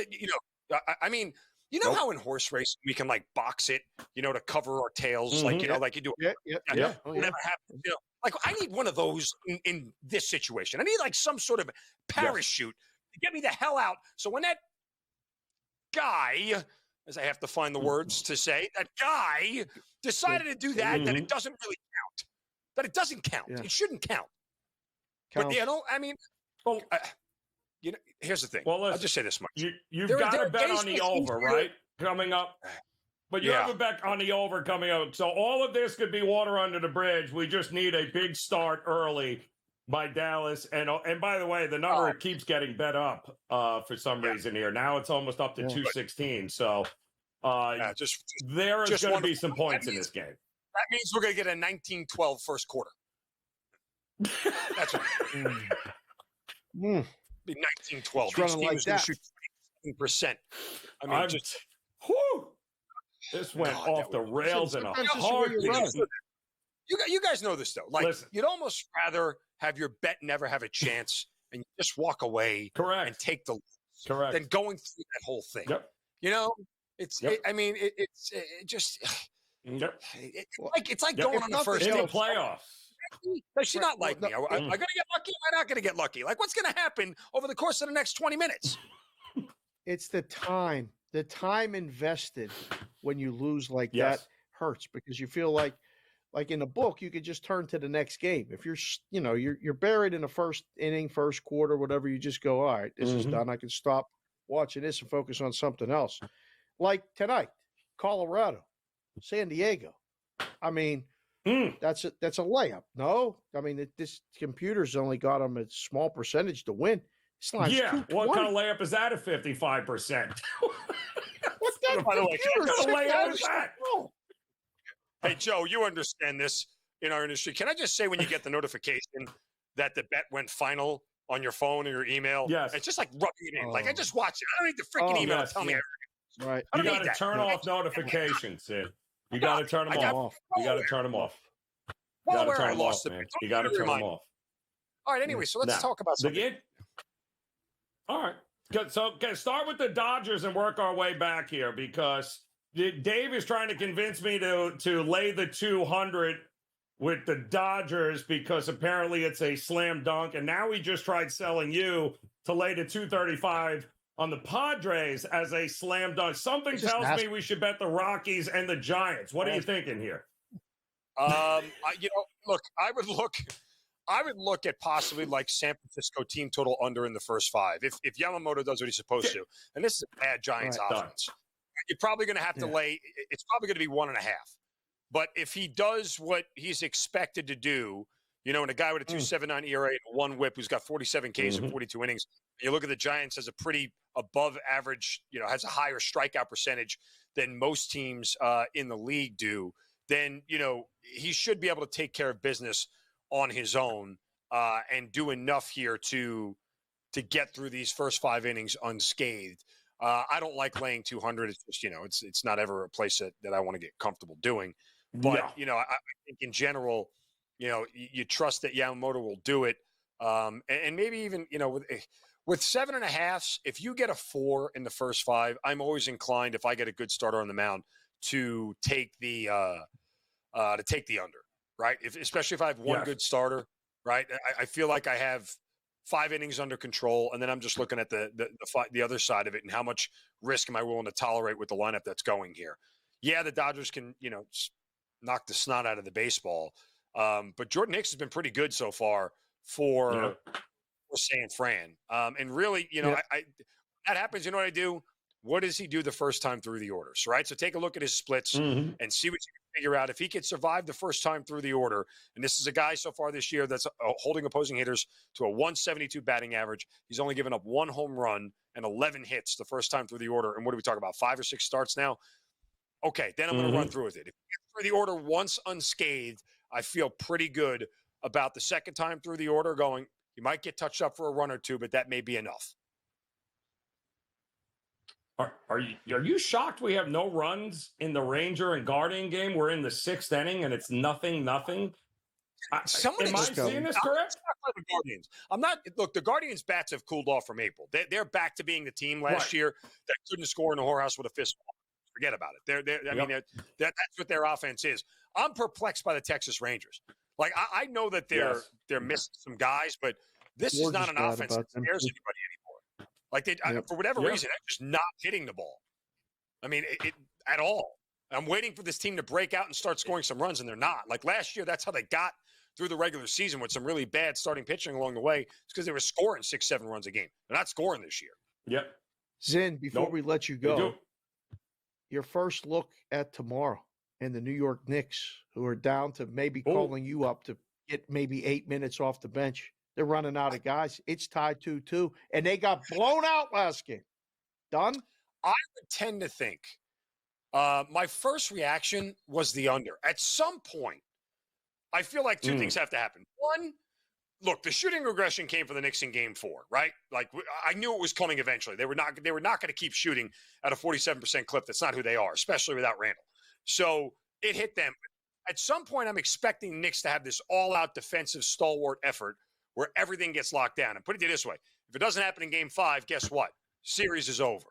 P: I mean, you know how in horse racing we can like box it, to cover our tails, like like you do.
I: Yeah.
P: Whatever happens, like I need one of those in this situation. I need like some sort of parachute to get me the hell out. So when that guy, as I have to find the words to say, that guy decided to do that, that it doesn't really count. That it doesn't count. It shouldn't count. But I mean, here's the thing.
E: Well, listen,
P: I'll just say this much.
E: You've got to bet on the over, right? Coming up. But you have a bet on the over coming up. So all of this could be water under the bridge. We just need a big start early by Dallas. And by the way, the number keeps getting bet up for some reason here. Now it's almost up to 216. So there is going to be some points in this game.
P: That means we're going to get a 19-12 first quarter. That's right. Be 19-12. Each team is going to shoot 20%. I mean,
E: this went off the rails in a heartbeat.
P: You guys know this, though. Like, you'd almost rather have your bet never have a chance and you just walk away and take the loss than going through that whole thing. It's just it's like going on the first
E: in
P: day.
E: the playoffs.
P: Does she not like me? Am I going to get lucky? Am I not going to get lucky? Like, what's going to happen over the course of the next 20 minutes?
I: It's the time invested when you lose like that hurts because you feel like in a book, you could just turn to the next game. If you're buried in the first inning, first quarter, whatever, you just go, all right, this is done. I can stop watching this and focus on something else. Like tonight, Colorado, San Diego. I mean, that's a layup. No, I mean, this computer's only got them a small percentage to win.
E: What kind of layup is that at 55%?
I: What's that?
P: By the way,
E: what kind of layup is that?
P: Hey, Joe, you understand this in our industry. Can I just say when you get the notification that the bet went final on your phone or your email?
E: Yes.
P: It's just like rubbing it in. Like, I just watch it. I don't need the freaking email to tell me everything.
I: Right.
E: You got to turn off notifications, Sid. You got to turn them off. You got to turn them off. You got to turn them off, man. You got to turn them off.
P: All right, anyway, so let's talk about something.
E: All right. Good. So start with the Dodgers and work our way back here because Dave is trying to convince me to lay the 200 with the Dodgers because apparently it's a slam dunk. And now he just tried selling you to lay the 235 on the Padres as a slam dunk. Something tells me we should bet the Rockies and the Giants. What are you thinking here?
P: Look, I would look at possibly like San Francisco team total under in the first 5. If Yamamoto does what he's supposed to, and this is a bad Giants offense, you're probably going to have to lay. It's probably going to be 1.5. But if he does what he's expected to do, and a guy with a 2.79 ERA and 1 WHIP who's got 47 Ks in 42 innings, you look at the Giants as a pretty above average, has a higher strikeout percentage than most teams in the league do, then, he should be able to take care of business on his own and do enough here to get through these first 5 innings unscathed. I don't like laying 200. It's just, it's not ever a place that I want to get comfortable doing. But, I think in general, you trust that Yamamoto will do it. And maybe even, with 7.5s, if you get a 4 in the first 5, I'm always inclined, if I get a good starter on the mound, to take the under, right? Especially if I have one good starter, right? I feel like I have 5 innings under control, and then I'm just looking at the other side of it and how much risk am I willing to tolerate with the lineup that's going here. Yeah, the Dodgers can, knock the snot out of the baseball, but Jordan Hicks has been pretty good so far for San Fran. And really, that happens. You know what I do? What does he do the first time through the orders, right? So take a look at his splits and see what you can figure out. If he could survive the first time through the order, and this is a guy so far this year that's holding opposing hitters to a 172 batting average. He's only given up 1 home run and 11 hits the first time through the order. And what do we talk about, 5 or 6 starts now? Okay, then I'm going to run through with it. If he gets through the order once unscathed, I feel pretty good about the second time through the order going, you might get touched up for a run or 2, but that may be enough.
E: Are you shocked we have no runs in the Ranger and Guardian game? We're in the 6th inning and it's 0-0.
P: Somebody
E: Am I
P: just
E: seeing this correct?
P: The Guardians. I'm not. Look, the Guardians' bats have cooled off from April. They're back to being the team last year that couldn't score in the whorehouse with a fist. Forget about it. I mean, that's what their offense is. I'm perplexed by the Texas Rangers. Like I know that they're missing some guys, but this is not an offense that scares anybody anymore. Like for whatever reason, they're just not hitting the ball. I mean, it at all. I'm waiting for this team to break out and start scoring some runs, and they're not. Like last year, that's how they got through the regular season with some really bad starting pitching along the way. It's because they were scoring 6-7 runs a game. They're not scoring this year.
E: Yep.
I: Zin, before we let you go, your first look at tomorrow and the New York Knicks, who are down to maybe calling you up to get maybe 8 minutes off the bench. They're running out of guys. It's tied 2-2, and they got blown out last game. Done?
P: I would tend to think my first reaction was the under. At some point, I feel like two things have to happen. One, look, the shooting regression came for the Knicks in Game 4, right? Like I knew it was coming eventually. They were not going to keep shooting at a 47% clip. That's not who they are, especially without Randall. So it hit them. At some point, I'm expecting Knicks to have this all-out defensive stalwart effort where everything gets locked down. And put it this way, if it doesn't happen in Game 5, guess what? Series is over.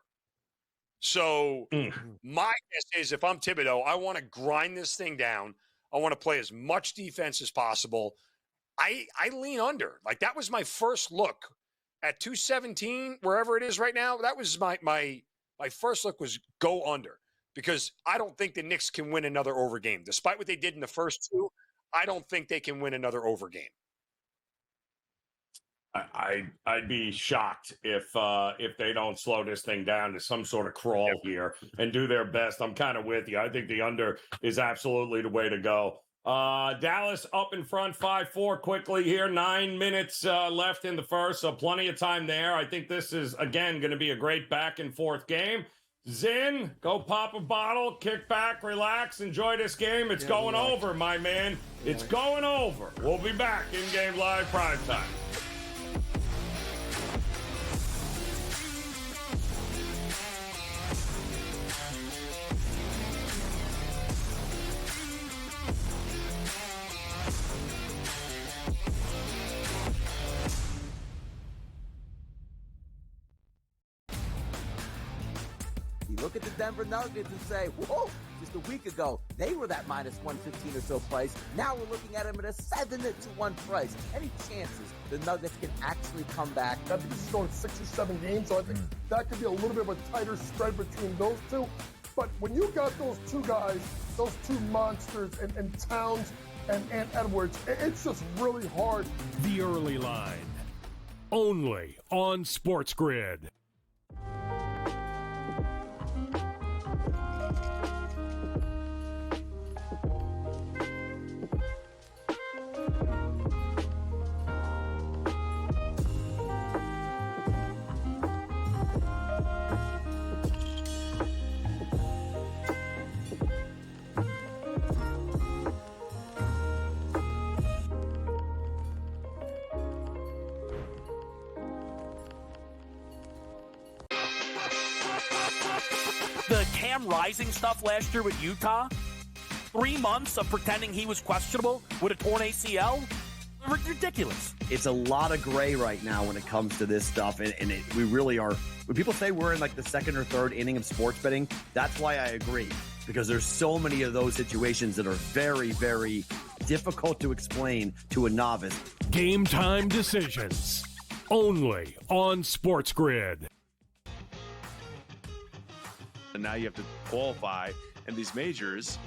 P: So my guess is if I'm Thibodeau, I want to grind this thing down. I want to play as much defense as possible. I lean under. Like that was my first look at 217, wherever it is right now. That was my first look was go under because I don't think the Knicks can win another over game. Despite what they did in the first two, I don't think they can win another over game.
E: I'd be shocked if they don't slow this thing down to some sort of crawl here and do their best. I'm kind of with you. I think the under is absolutely the way to go. Dallas up in front 5-4 quickly here. 9 minutes left in the first, so plenty of time there. I think this is, again, going to be a great back and forth game. Zin, go pop a bottle, kick back, relax, enjoy this game. It's going over, my man. It's going over. We'll be back in Game Live Primetime.
J: Look at the Denver Nuggets and say, whoa, just a week ago, they were that minus 115 or so price. Now we're looking at them at a 7-1 price. Any chances the Nuggets can actually come back?
K: I think this is going 6 or 7 games, so I think that could be a little bit of a tighter spread between those two. But when you got those two guys, those two monsters, and Towns and Edwards, it's just really hard.
D: The early line, only on SportsGrid.
F: The Cam Rising stuff last year with Utah, 3 months of pretending he was questionable with a torn ACL, ridiculous.
L: It's a lot of gray right now when it comes to this stuff, and we really are. When people say we're in like the second or third inning of sports betting, that's why I agree, because there's so many of those situations that are very, very difficult to explain to a novice.
D: Game time decisions, only on SportsGrid.
M: And now you have to qualify, and these majors,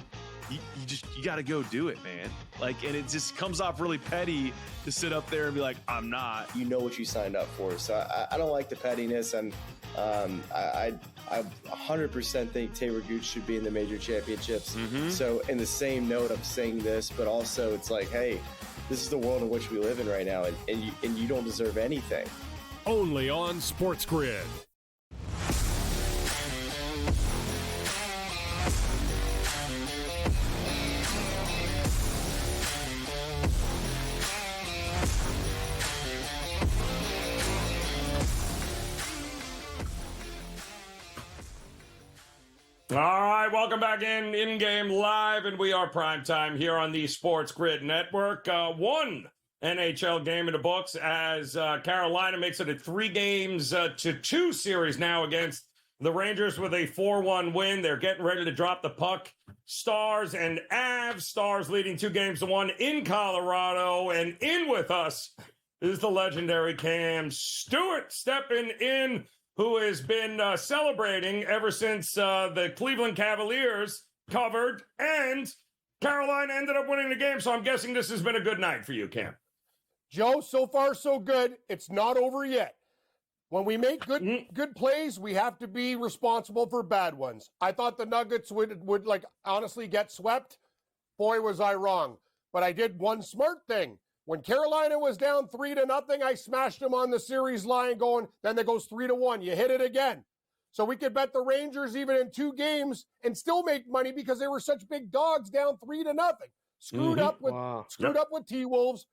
M: you got to go do it, man. Like, and it just comes off really petty to sit up there and be like, I'm not.
N: You know what you signed up for. So I don't like the pettiness, and I 100% think Taylor Gooch should be in the major championships. So in the same note, I'm saying this, but also it's like, hey, this is the world in which we live in right now, and you don't deserve anything.
D: Only on SportsGrid.
E: All right, right, welcome back in-game live, and we are primetime here on the SportsGrid Network. One NHL game in the books as Carolina makes it a 3-2 series now against the Rangers with a 4-1 win. They're getting ready to drop the puck. Stars and Avs. Stars leading 2-1 in Colorado, and in with us is the legendary Cam Stewart stepping in, who has been celebrating ever since the Cleveland Cavaliers covered and Carolina ended up winning the game. So I'm guessing this has been a good night for you, Cam.
K: Joe, so far so good. It's not over yet. When we make good plays, we have to be responsible for bad ones. I thought the Nuggets would like honestly get swept. Boy, was I wrong. But I did one smart thing. When Carolina was down 3-0, I smashed them on the series line going, then it goes 3-1. You hit it again. So we could bet the Rangers even in 2 games and still make money because they were such big dogs down 3-0. Screwed up with T-Wolves,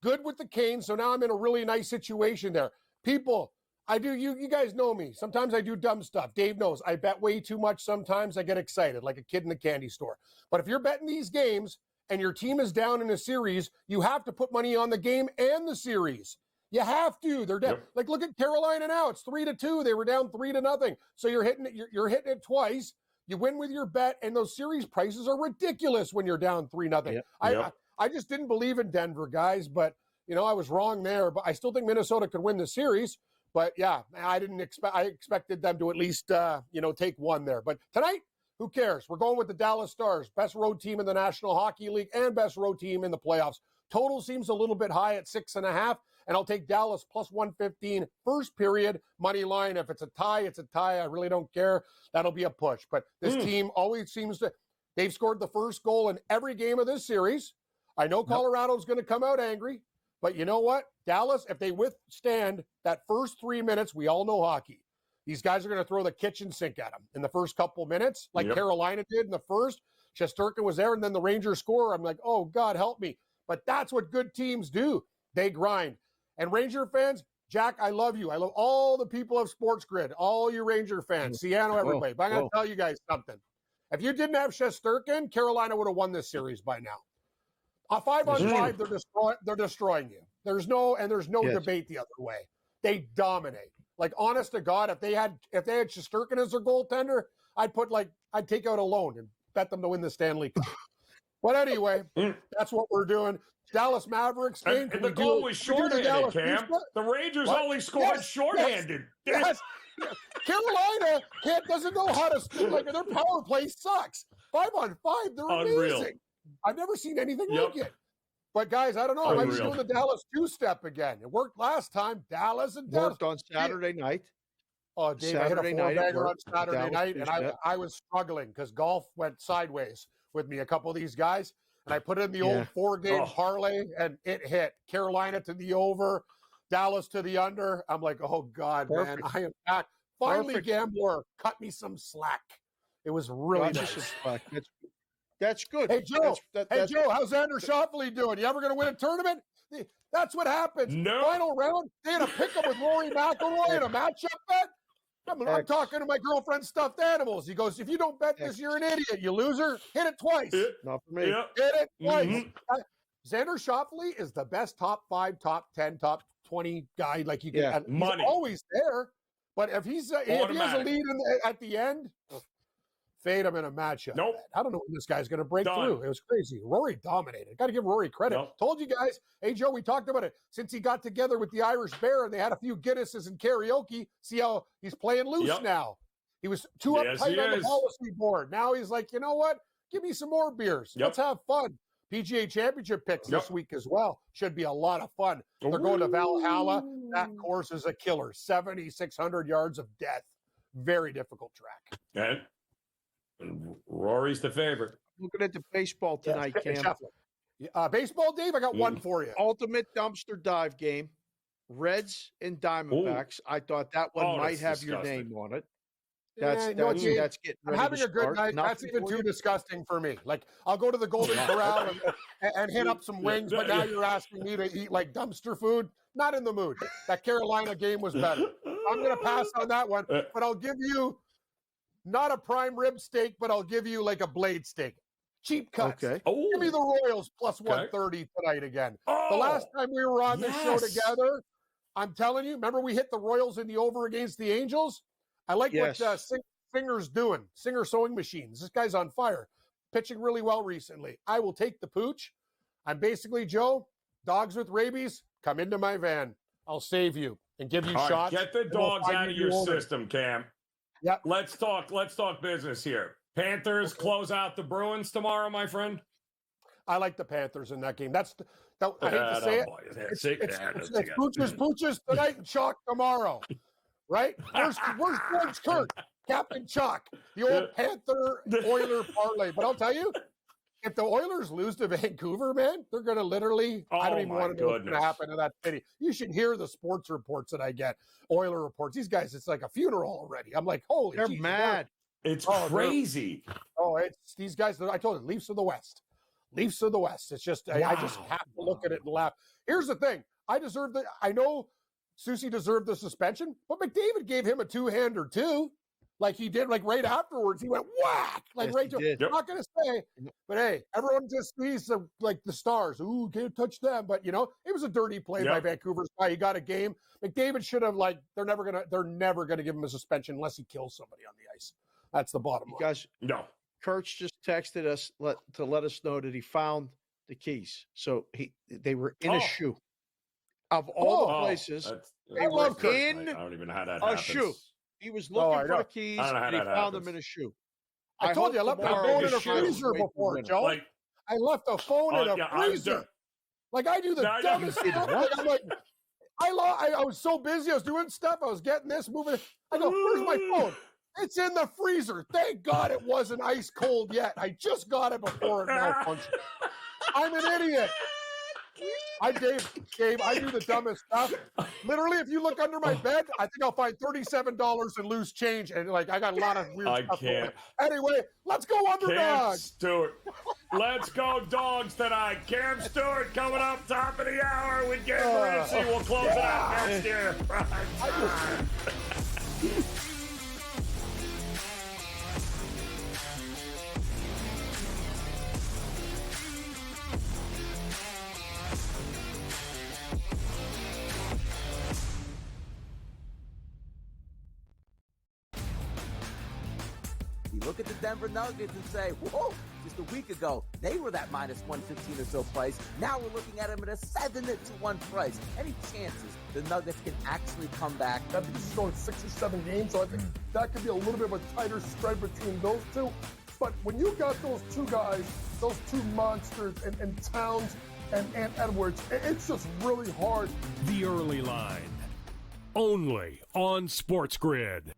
K: good with the Canes. So now I'm in a really nice situation there. People, you guys know me. Sometimes I do dumb stuff. Dave knows I bet way too much. Sometimes I get excited like a kid in a candy store. But if you're betting these games and your team is down in a series, you have to put money on the game and the series. You have to. They're down. Yep. Like, look at Carolina now. It's 3-2. They were down 3-0. So you're hitting it. You're hitting it twice. You win with your bet, and those series prices are ridiculous when you're down 3-0. Yep. I just didn't believe in Denver, guys, but I was wrong there. But I still think Minnesota could win the series. But yeah, I expected them to at least take one there. But tonight, who cares? We're going with the Dallas Stars, best road team in the National Hockey League and best road team in the playoffs. Total seems a little bit high at 6.5, and I'll take Dallas plus 115 first period money line. If it's a tie, it's a tie. I really don't care. That'll be a push. But this team always seems to, they've scored the first goal in every game of this series. I know Colorado's going to come out angry, but you know what? Dallas, if they withstand that first 3 minutes, we all know hockey. These guys are going to throw the kitchen sink at them in the first couple minutes, like Carolina did in the first. Shesterkin was there, and then the Rangers score. I'm like, oh, God, help me. But that's what good teams do. They grind. And Ranger fans, Jack, I love you. I love all the people of SportsGrid, all you Ranger fans, Siano, everybody. But I'm going to tell you guys something. If you didn't have Shesterkin, Carolina would have won this series by now. 5-on-5, they're destroying you. There's no debate the other way. They dominate. Like, honest to God, if they had Shesterkin as their goaltender, I'd take out a loan and bet them to win the Stanley Cup. But anyway, that's what we're doing. Dallas Mavericks.
E: And the goal was shorthanded, Cam. The Rangers only scored shorthanded.
K: Yes. Carolina doesn't know how to – like, their power play sucks. 5-on-5, they're amazing. I've never seen anything like it. But, guys, I don't know. I might be doing the Dallas two-step again. It worked last time. Dallas and Dallas.
I: Worked on Saturday night.
K: Oh, Dave,
I: Saturday
K: I hit a four-bagger on Saturday night, and I was struggling because golf went sideways with me, a couple of these guys. And I put in the old 4-game parlay, and it hit. Carolina to the over, Dallas to the under. I'm like, oh, God, man, I am back. Finally, Gambler cut me some slack. It was really nice.
I: That's good.
K: Hey, Joe. Joe, how's Xander Schauffele doing? You ever going to win a tournament? That's what happens.
E: No.
K: Final round, they had a pick-up with Rory McIlroy in a matchup bet. I'm talking to my girlfriend's stuffed animals. He goes, if you don't bet this, you're an idiot, you loser. Hit it twice.
I: Not for me.
K: Hit it twice. Xander Schauffele is the best top 5, top 10, top 20 guy. Like you can, he's always there. But if he has a lead at the end, fade him in a matchup.
E: Nope.
K: I don't know when this guy's going to break through. It was crazy. Rory dominated. Got to give Rory credit.
E: Nope.
K: Told you guys. Hey, Joe, we talked about it. Since he got together with the Irish Bear and they had a few Guinnesses and karaoke, see how he's playing loose now. He was too uptight on the policy board. Now he's like, you know what? Give me some more beers. Let's have fun. PGA Championship picks this week as well. Should be a lot of fun. They're going to Valhalla. That course is a killer. 7,600 yards of death. Very difficult track.
E: And Rory's the favorite.
I: Looking at the baseball tonight, Cam.
K: Baseball, Dave, I got one for you.
I: Ultimate dumpster dive game. Reds and Diamondbacks. I thought that one might have your name on it. That's getting
K: I'm having a good night. That's even too disgusting for me. Like, I'll go to the Golden Corral and hit up some wings, but now you're asking me to eat like dumpster food. Not in the mood. That Carolina game was better. I'm going to pass on that one, but I'll give you
Q: not a prime rib steak, but I'll give you like a blade steak. Cheap cuts.
I: Okay.
Q: Give me the Royals plus 130 tonight again. The last time we were on this show
E: yes.
Q: together, I'm telling you, remember we hit the Royals in the over against the Angels? I like what Singer's doing. Singer sewing machines. This guy's on fire. Pitching really well recently. I will take the pooch. I'm basically, Joe, dogs with rabies, come into my van. I'll save you and give you
E: All right,
Q: shots.
E: get the dogs out of your system, Cam.
Q: Yep.
E: Let's talk business here. Panthers close out the Bruins tomorrow, my friend.
Q: I like the Panthers in that game. I hate to say it. It's pooches tonight and chalk tomorrow. Right? Where's George Kirk? Captain Chalk. The old Panther Oiler parlay. But I'll tell you, if the Oilers lose to Vancouver, man, they're going to literally, I don't even want to know what's going to happen to that city. You should hear the sports reports that I get, Oiler reports. These guys, it's like a funeral already. I'm like, holy
I: They're mad.
E: It's crazy.
Q: It's these guys. I told you, Leafs of the West. Leafs of the West. It's just, I just have to look at it and laugh. Here's the thing. I know Susie deserved the suspension, but McDavid gave him a two-hander too. Like he did, like right afterwards, he went whack, like right to. I'm not gonna say, but hey, everyone just sees the Stars. Ooh, can't touch them. But it was a dirty play by Vancouver's guy. He got a game. McDavid should have they're never gonna give him a suspension unless he kills somebody on the ice. That's the bottom line.
I: Guys,
E: no.
I: Kurtz just texted us to let us know that he found the keys. So they were in a shoe. Of all the places, they were in
E: I don't even know how that
I: a
E: happens.
I: shoe. He was looking for the keys, and he found them in a shoe.
Q: I told you, I left my phone in a freezer before, Joe. I left a phone in a freezer. I do the dumbest stuff. I'm like, I was so busy. I was doing stuff. I was getting this, moving. I go, where's my phone? It's in the freezer. Thank God it wasn't ice cold yet. I just got it before it malfunctioned. I'm an idiot. Dave, I do the dumbest stuff. Literally, if you look under my bed, I think I'll find $37 in loose change. And I got a lot of weird stuff. I can't. Anyway, let's go underdogs.
E: Cam Stewart. Let's go dogs tonight. Cam Stewart coming up top of the hour with Gabe Morency. We'll close it out next year.
J: You look at the Denver Nuggets and say, whoa, just a week ago, they were that minus 115 or so price. Now we're looking at them at a 7-1 price. Any chances the Nuggets can actually come back?
K: I think this is going 6 or 7 games, so I think that could be a little bit of a tighter spread between those two. But when you got those two guys, those two monsters, and Towns and Edwards, it's just really hard.
D: The early line, only on SportsGrid.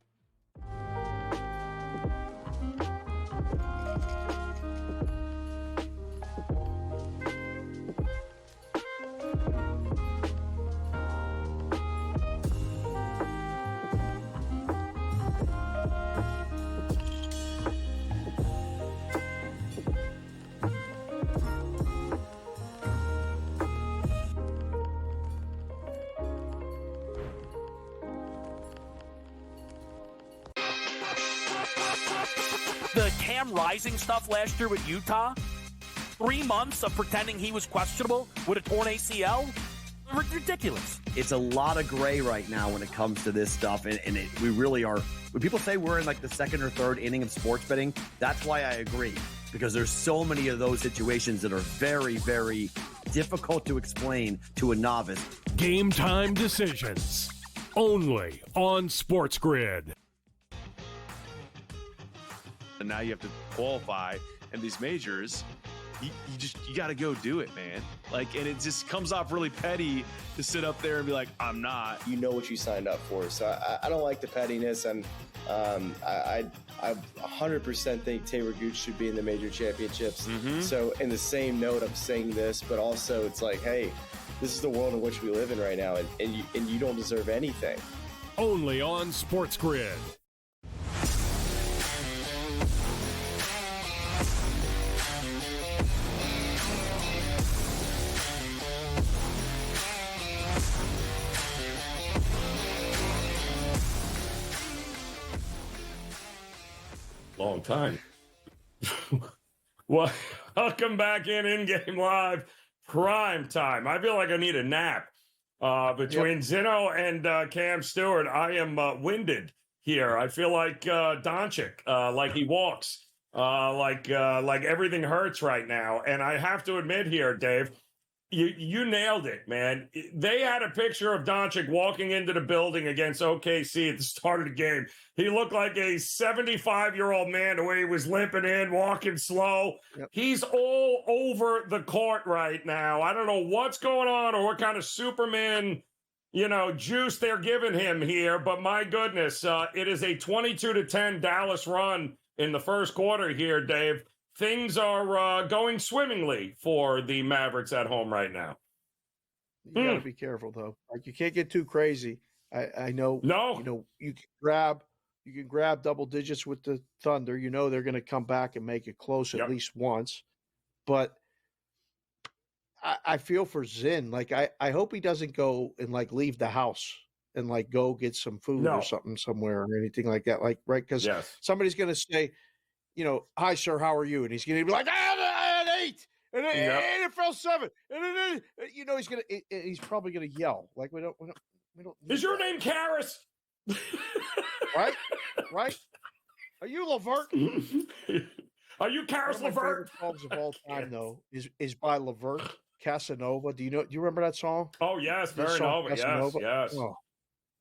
F: The Cam Rising stuff last year with Utah, 3 months of pretending he was questionable with a torn ACL, ridiculous.
L: It's a lot of gray right now when it comes to this stuff, and we really are. When people say we're in the second or third inning of sports betting, that's why I agree, because there's so many of those situations that are very, very difficult to explain to a novice.
D: Game time decisions, only on SportsGrid.
M: And now you have to qualify, and these majors, you got to go do it, man. And it just comes off really petty to sit up there and be like, I'm not.
N: You know what you signed up for. So I don't like the pettiness, and I 100% think Taylor Gooch should be in the major championships. So in the same note, I'm saying this, but also it's like, hey, this is the world in which we live in right now, and you don't deserve anything.
D: Only on SportsGrid.
E: long time. Well, welcome back in-game live prime time. I feel like I need a nap between Zeno and Cam Stewart. I am winded here. I feel like Doncic, like he walks, like everything hurts right now. And I have to admit here, Dave, you nailed it, man. They had a picture of Doncic walking into the building against OKC at the start of the game. He looked like a 75-year-old man the way he was limping in, walking slow. Yep. He's all over the court right now. I don't know what's going on or what kind of Superman, juice they're giving him here. But my goodness, it is a 22-10 Dallas run in the first quarter here, Dave. Things are going swimmingly for the Mavericks at home right now.
I: You got to be careful, though. Like, you can't get too crazy. I know. No. You can grab double digits with the Thunder. They're going to come back and make it close at least once. But I feel for Zin. Like, I hope he doesn't go and leave the house and go get some food or something somewhere or anything like that. Right? Because somebody's going to say, hi, sir, how are you? And he's going to be like, I had 8, and it fell 7, and then, he's probably going to yell. Like, we don't.
E: Is your name Karras?
I: Right? Are you Levert?
E: Are you Karras Levert?
I: One of my favorite songs of all time, though, is by Levert, Casanova. Do you remember that song?
E: Oh yes, very Nova. Yes.
I: Oh.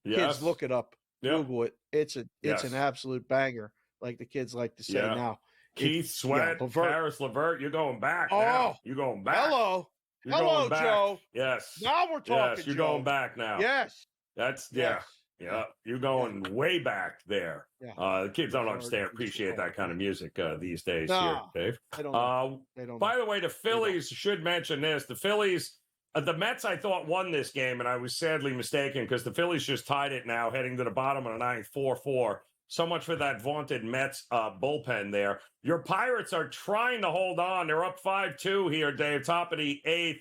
I: Kids, look it up. Google it. It's an absolute banger. Like the kids like to say now.
E: Keith Sweat, Karras Levert, you're going back now. You're going back.
I: Hello,
E: Joe. Yes.
I: Now we're talking,
E: Yes, you're
I: Joe.
E: going back now.
I: Yes.
E: That's, yeah. You're going way back there. The kids don't appreciate that kind of music these days here, Dave.
I: They don't
E: by the way, the Phillies should mention this. The Phillies, the Mets, I thought, won this game, and I was sadly mistaken because the Phillies just tied it now, heading to the bottom of the ninth, 4-4. So much for that vaunted Mets bullpen there. Your Pirates are trying to hold on. They're up 5-2 here, Dave, top of the 8th.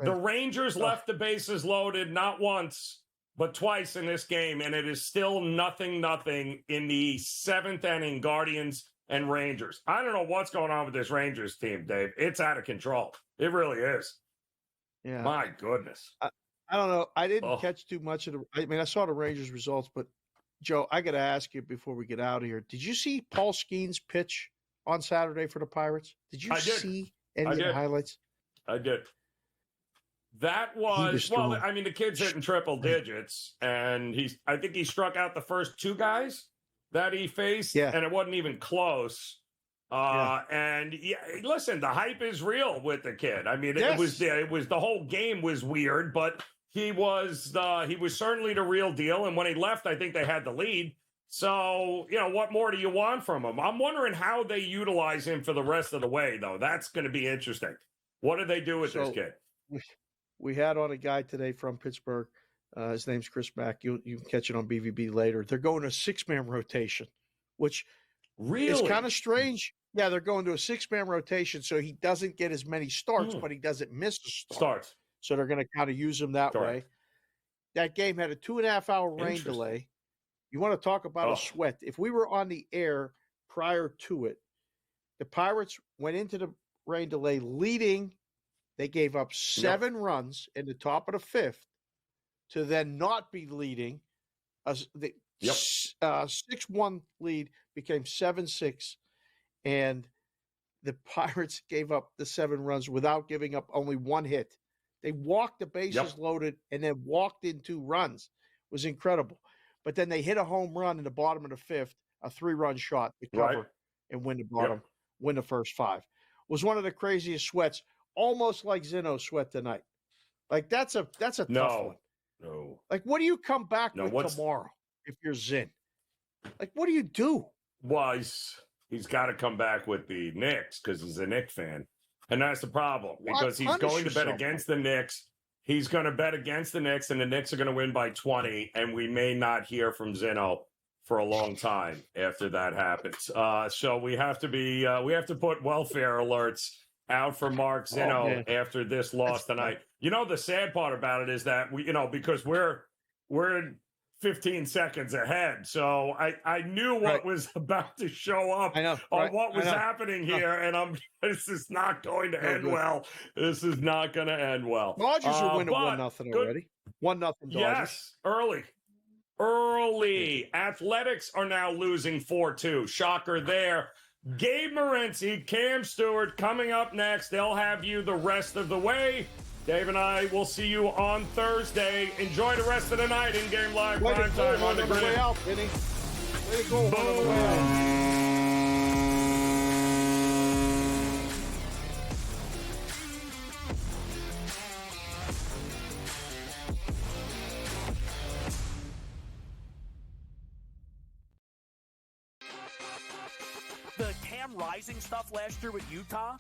E: The Rangers left the bases loaded not once, but twice in this game, and it is still 0-0 in the 7th inning, Guardians and Rangers. I don't know what's going on with this Rangers team, Dave. It's out of control. It really is.
I: Yeah.
E: My goodness.
I: I don't know. I didn't catch too much of I saw the Rangers results, but Joe, I got to ask you before we get out of here. Did you see Paul Skeens pitch on Saturday for the Pirates? Did you see any of the highlights?
E: I did. That was the kid's hitting triple digits, and I think he struck out the first 2 guys that he faced, and it wasn't even close. And listen, the hype is real with the kid. I mean, it was the whole game was weird, but he was certainly the real deal. And when he left, I think they had the lead. So, what more do you want from him? I'm wondering how they utilize him for the rest of the way, though. That's going to be interesting. What do they do with this kid?
I: We had on a guy today from Pittsburgh. His name's Chris Mack. You can catch it on BVB later. They're going to a 6-man rotation, which is kind of strange. Yeah, they're going to a 6-man rotation, so he doesn't get as many starts, but he doesn't miss a start. So they're going to kind of use him that way. That game had a 2.5-hour rain delay. You want to talk about a sweat. If we were on the air prior to it, the Pirates went into the rain delay leading. They gave up 7 runs in the top of the 5th to then not be leading. The 6-1 lead became 7-6, and the Pirates gave up the 7 runs without giving up only 1 hit. They walked the bases loaded and then walked in 2 runs. It was incredible. But then they hit a home run in the bottom of the 5th, a 3-run shot to cover and win the bottom, win the first 5. It was one of the craziest sweats, almost like Zeno's sweat tonight. Like that's a tough one.
E: No.
I: Like, what do you come back with tomorrow if you're Zin? Like, what do you do?
E: Well, he's got to come back with the Knicks because he's a Knicks fan. And that's the problem because he's going to bet against the Knicks. He's going to bet against the Knicks, and the Knicks are going to win by 20, and we may not hear from Zeno for a long time after that happens. So we have to put welfare alerts out for Mark Zeno after this loss tonight. The sad part about it is that we, because we're 15 seconds ahead. So I knew what was about to show up on what was happening here. And this is not going to end well. This is not going to end well.
I: Dodgers are winning 1-0 already. 1-0 Dodgers.
E: Yes, early. Athletics are now losing 4-2. Shocker there. Gabe Morency, Cam Stewart coming up next. They'll have you the rest of the way. Dave and I will see you on Thursday. Enjoy the rest of the night. In-game live prime time on the grid.
I: Way out, Benny. Way to go.
F: The Cam Rising stuff last year with Utah,